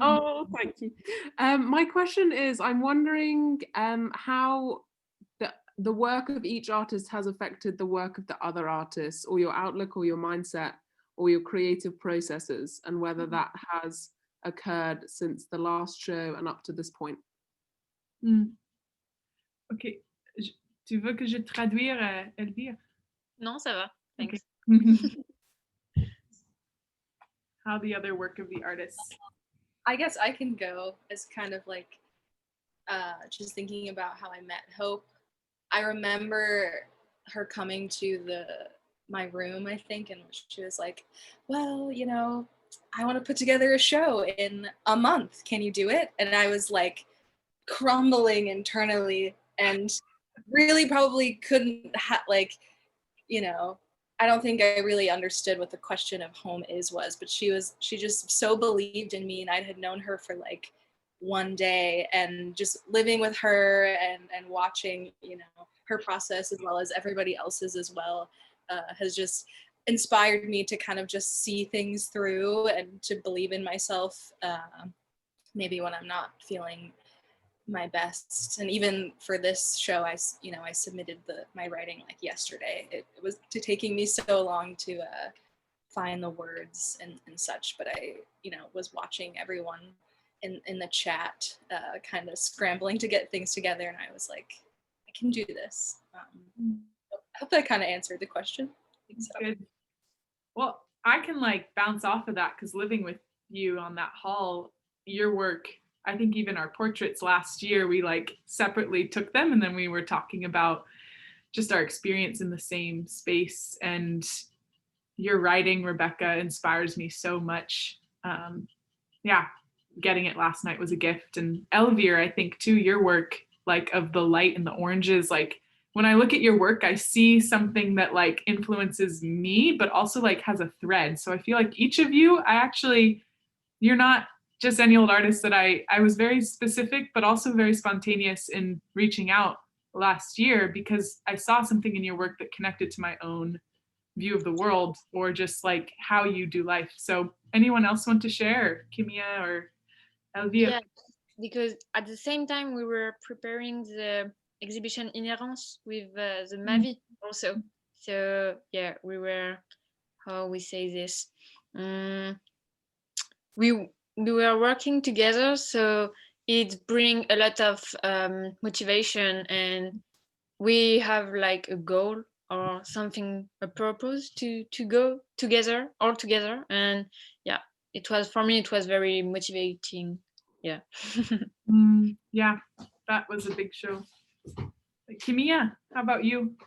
R: Oh, thank you. My question is, I'm wondering how the work of each artist has affected the work of the other artists, or your outlook or your mindset or your creative processes, and whether that has occurred since the last show and up to this point.
A: Ok. Tu veux que je traduire, Elvire?
B: Non, ça va. Thanks.
A: How the other work of the artists.
U: I guess I can go as kind of like just thinking about how I met Hope. I remember her coming to my room, I think, and she was like, well, you know, I want to put together a show in a month. Can you do it? And I was like crumbling internally and really probably couldn't you know, I don't think I really understood what the question of home was, but she just so believed in me, and I had known her for like one day, and just living with her and watching, you know, her process as well as everybody else's as well has just inspired me to kind of just see things through and to believe in myself, maybe when I'm not feeling my best. And even for this show, I submitted my writing like yesterday. It was taking me so long to find the words and such, but I, you know, was watching everyone in the chat kind of scrambling to get things together, and I was like, I can do this. I hope that kind of answered the question. I think so.
A: Good. Well, I can like bounce off of that because living with you on that hall, your work, I think even our portraits last year, we like separately took them, and then we were talking about just our experience in the same space. And your writing, Rebecca, inspires me so much. Yeah, getting it last night was a gift. And Elvire, I think too, your work, like of the light and the oranges, like when I look at your work, I see something that like influences me, but also like has a thread. So I feel like each of you, you're not just any old artist that I was very specific, but also very spontaneous in reaching out last year because I saw something in your work that connected to my own view of the world or just like how you do life. So anyone else want to share? Kimia or Elvire?
G: Yeah, because at the same time we were preparing the exhibition Inhérence with the Mavi also. So yeah, we were, how we say this? We were working together, so it brings a lot of motivation, and we have like a goal or something, a purpose to go together, all together. And yeah, for me it was very motivating. Yeah.
A: Yeah, that was a big show. Kimia, how about you?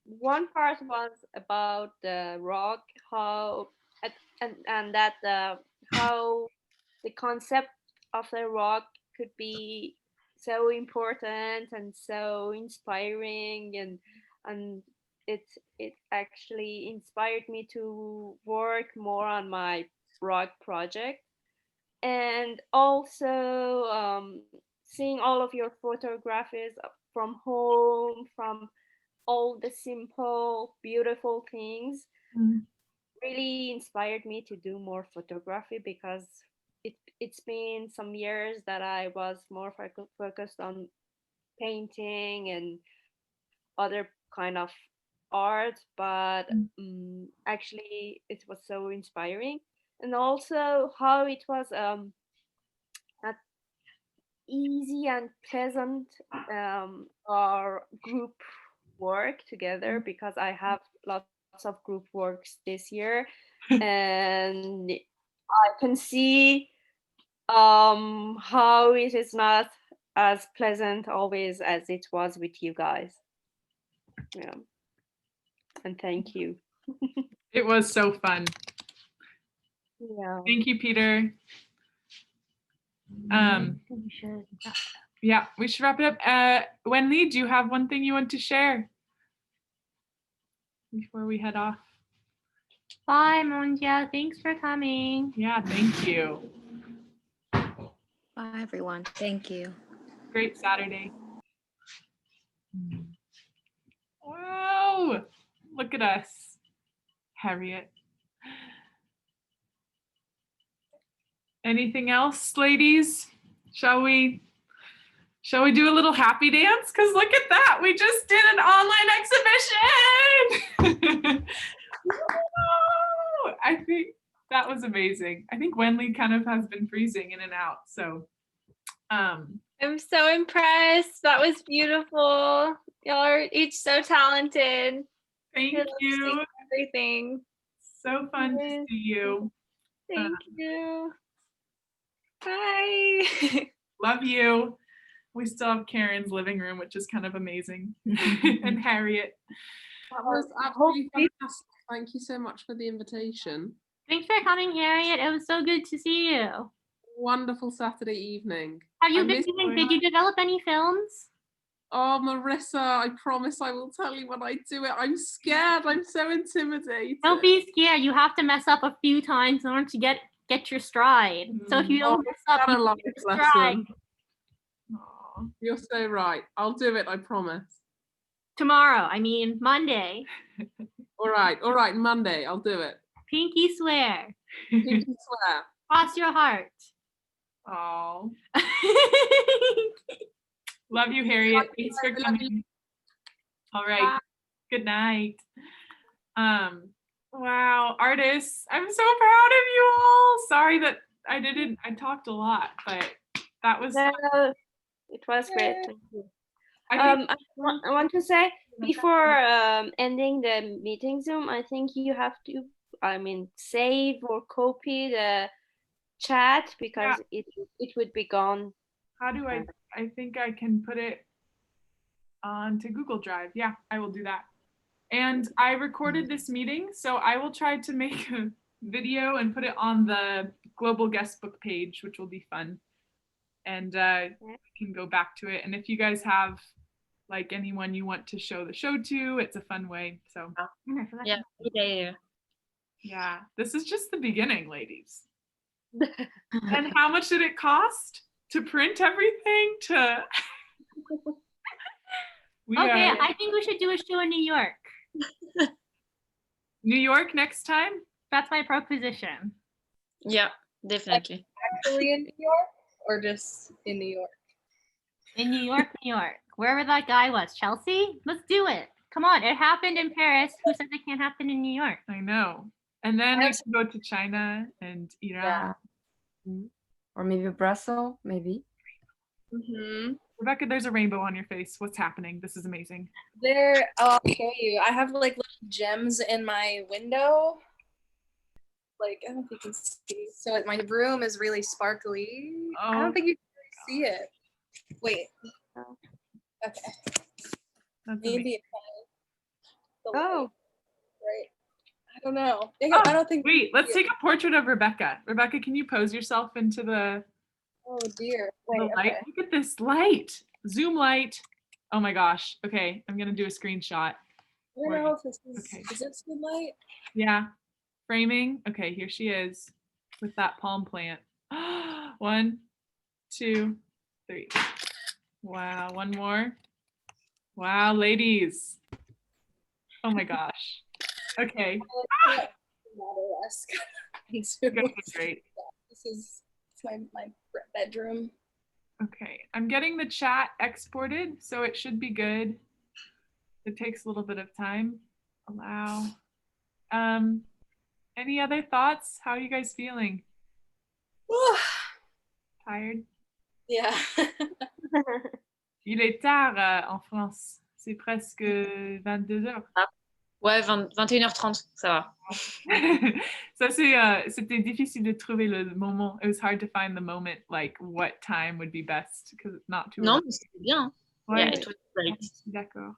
I: One part was about the rock, how how the concept of the rock could be so important and so inspiring, and it actually inspired me to work more on my rock project. And also seeing all of your photographs from home, from all the simple beautiful things, really inspired me to do more photography, because it's been some years that I was more focused on painting and other kind of art, but actually it was so inspiring. And also how it was not easy and pleasant our group work together, because I have lots of group works this year and I can see how it is not as pleasant always as it was with you guys. Yeah. And thank you.
A: It was so fun.
I: Yeah.
A: Thank you, Peter.
B: We should.
A: Yeah, we should wrap it up. Wenli, do you have one thing you want to share before we head off?
B: Bye, Monja. Thanks for coming.
A: Yeah, thank you.
C: Bye, everyone. Thank you.
A: Great Saturday. Wow, look at us, Harriet. Anything else, ladies? Shall we do a little happy dance? Because look at that, we just did an online exhibition. Woo! I think that was amazing. I think Wenli kind of has been freezing in and out. So
O: I'm so impressed. That was beautiful. Y'all are each so talented.
A: Thank you.
O: Everything.
A: So fun to see you.
O: Thank you. Bye.
A: Love you. We still have Karen's living room, which is kind of amazing. And Harriet.
R: That was absolutely fantastic. Thank you so much for the invitation.
B: Thanks for coming, Harriet. It was so good to see you.
R: Wonderful Saturday evening.
B: Did you develop any films?
R: Oh, Marissa, I promise I will tell you when I do it. I'm scared. I'm so intimidated.
B: Don't be scared. You have to mess up a few times in order to get your stride. So if you don't mess up, you
R: life
B: get your stride.
R: lesson. You're so right. I'll do it, I promise.
B: Tomorrow, I mean Monday.
R: All right, Monday, I'll do it.
B: Pinky swear.
R: Pinky swear.
B: Cross your heart.
A: Oh. Love you, Harriet. Thanks for coming. All right.
B: Bye.
A: Good night. Wow, artists, I'm so proud of you all. Sorry that I talked a lot, but that was
I: it was great. Thank you.
A: I
I: want to say before ending the meeting Zoom, I think you have to, save or copy the chat because it would be gone.
A: How do I think I can put it onto Google Drive. Yeah, I will do that. And I recorded this meeting, so I will try to make a video and put it on the global guestbook page, which will be fun. And we can go back to it. And if you guys have like anyone you want to show the show to, it's a fun way. So yeah, this is just the beginning, ladies. And how much did it cost to print everything?
B: I think we should do a show in New York.
A: New York next time?
B: That's my proposition.
G: Yeah, definitely.
U: Actually in New York or just in New York?
B: In New York, New York. Wherever that guy was. Chelsea? Let's do it. Come on, it happened in Paris. Who says it can't happen in New York?
A: I know. And then we can go to China and Iran.
E: Yeah. Or maybe Brussels, maybe.
U: Mm-hmm.
A: Rebecca, there's a rainbow on your face. What's happening? This is amazing.
U: I'll show you. I have like little gems in my window. Like, I don't know if you can see. So my room is really sparkly.
A: Oh.
U: I don't think you can really see it. Wait. Okay.
A: That's
U: maybe it's the light.
I: Oh.
U: Right. I don't know.
A: Oh,
U: I don't think.
A: Wait, let's take a portrait of Rebecca. Rebecca, can you pose yourself into the
U: Oh dear.
A: the
U: Wait,
A: light?
U: okay.
A: Look at this light. Zoom light. Oh my gosh. Okay, I'm gonna do a screenshot.
U: I don't know if this is.
A: Okay.
U: Is this good light?
A: Yeah. Framing. Okay, here she is with that palm plant. 1, 2, 3. Wow, one more. Wow, ladies. Oh my gosh. Okay. Great.
U: This is my bedroom.
A: Okay, I'm getting the chat exported, so it should be good. It takes a little bit of time. Allow. Any other thoughts? How are you guys feeling? Tired?
U: Yeah.
A: Il est tard en France. C'est presque 22h.
G: Ouais, 21h30, ça va.
A: Ça, c'était difficile de trouver le moment. It was hard to find the moment, like what time would be best, because it's not too
G: Non,
A: early.
G: mais c'était bien.
A: Ouais,
G: Yeah, it was great.
A: D'accord.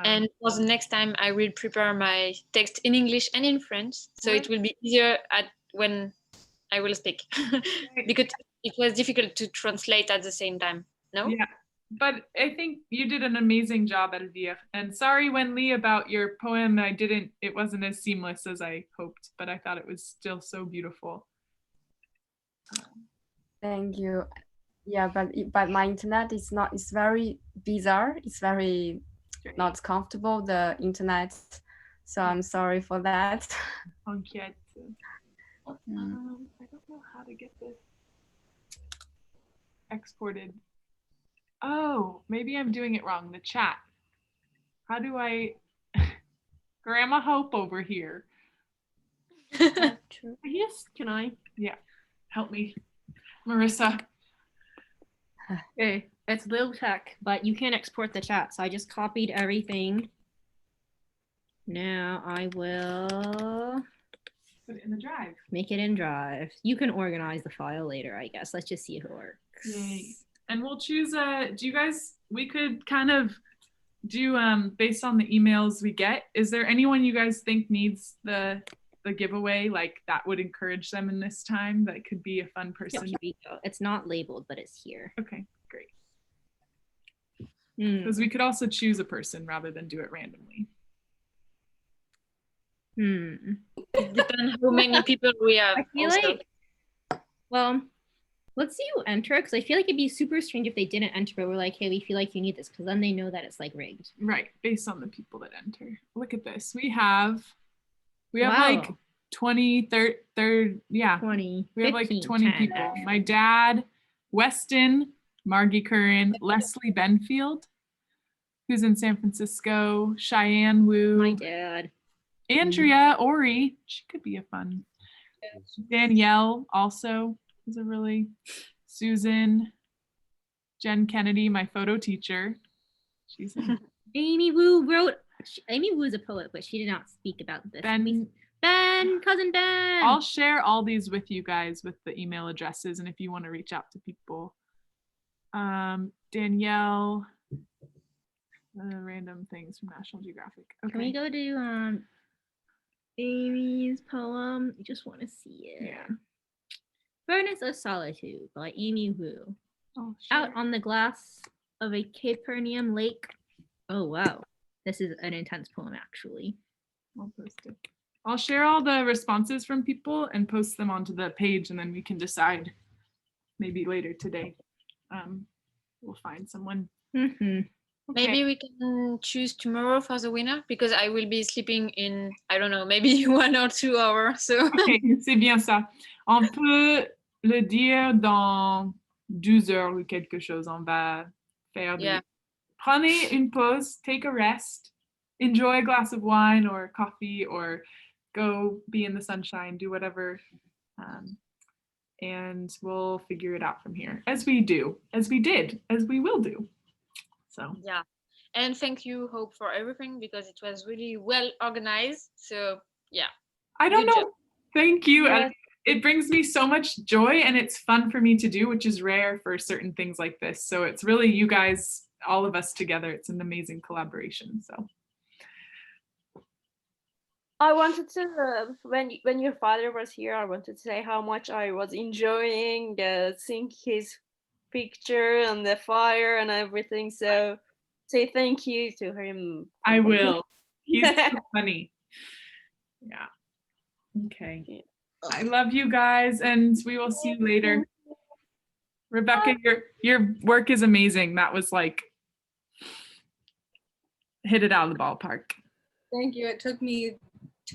G: And for the next time, I will prepare my text in English and in French, so it will be easier when I will speak. Because it was difficult to translate at the same time. No?
A: Yeah, but I think you did an amazing job, Elvire. And sorry, Wenli, about your poem. It wasn't as seamless as I hoped, but I thought it was still so beautiful.
E: Thank you. Yeah, but my internet is not, it's very bizarre. It's very not comfortable, the internet. So I'm sorry for that.
A: T'inquiète. I don't know how to get this exported. Oh, maybe I'm doing it wrong. The chat. How do I? Grandma Hope over here.
B: Yes, can I?
A: Yeah, help me, Marissa.
B: Okay, it's little tech, but you can't export the chat, so I just copied everything. Now I will
A: put it in the drive.
B: Make it in Drive. You can organize the file later, I guess. Let's just see if it works.
A: Yay. And we'll choose we could kind of do based on the emails we get. Is there anyone you guys think needs the giveaway, like that would encourage them in this time? That could be a fun person.
B: Here we go. It's not labeled, but it's here.
A: Okay, great. Because we could also choose a person rather than do it randomly.
G: It depends how many people we have.
B: I feel like, well, let's see who enter, because I feel like it'd be super strange if they didn't enter, but we're like, hey, we feel like you need this, because then they know that it's like rigged.
A: Right, based on the people that enter. Look at this. We have
B: Wow.
A: like 20, 30, yeah.
B: 20.
A: We have
B: 15,
A: like 20
B: 10,
A: people.
B: actually.
A: My dad, Weston, Margie Curran, Leslie Benfield, who's in San Francisco, Cheyenne Wu.
B: My dad.
A: Andrea Ori, she could be a fun. Danielle also is a really. Susan, Jen Kennedy, my photo teacher. She's in.
B: Amy Wu wrote. Amy Wu is a poet, but she did not speak about this. Ben, cousin Ben.
A: I'll share all these with you guys with the email addresses, and if you want to reach out to people. Danielle. Random things from National Geographic. Okay.
B: Can we go to Amy's poem? I just want to see it.
A: Yeah.
B: Furnace of Solitude by Amy Wu.
A: Oh, sure.
B: Out on the glass of a Capernaum lake. Oh, wow. This is an intense poem, actually.
A: I'll post it. I'll share all the responses from people and post them onto the page, and then we can decide maybe later today. We'll find someone.
B: Mm-hmm.
A: Okay.
G: Maybe we can choose tomorrow for the winner, because I will be sleeping in, I don't know, maybe 1 or 2 hours. So.
A: Okay, c'est bien ça. On peut le dire dans 12 heures ou quelque chose. On va faire
G: Yeah.
A: Prenez une pause, take a rest, enjoy a glass of wine or coffee, or go be in the sunshine, do whatever. And we'll figure it out from here, as we do, as we did, as we will do. So
G: yeah, and thank you, Hope, for everything, because it was really well organized. So yeah,
A: I don't
G: good
A: know.
G: job.
A: Thank you.
G: Yeah.
A: And it brings me so much joy, and it's fun for me to do, which is rare for certain things like this. So it's really you guys, all of us together. It's an amazing collaboration. So
I: I wanted to, when your father was here, I wanted to say how much I was enjoying seeing his picture and the fire and everything. So say thank you to him.
A: I will. He's so funny. Yeah. Okay. I love you guys, and we will see you later. Rebecca, your work is amazing. That was like hit it out of the ballpark.
U: Thank you. It took me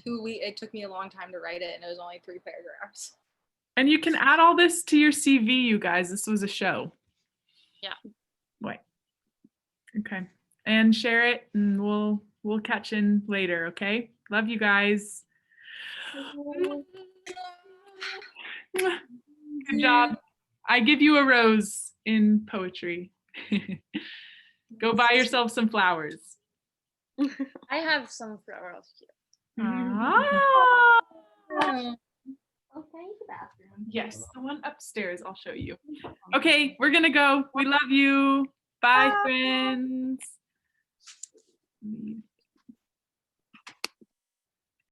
U: 2 weeks. It took me a long time to write it, and it was only 3 paragraphs.
A: And you can add all this to your CV, you guys. This was a show.
G: Yeah.
A: Wait. Okay. And share it, and we'll catch in later, okay? Love you guys. Good job. I give you a rose in poetry. Go buy yourself some flowers.
G: I have some flowers here.
A: Ah.
B: Okay, the bathroom.
A: Yes, the one upstairs. I'll show you. Okay, we're gonna go. We love you. Bye, friends.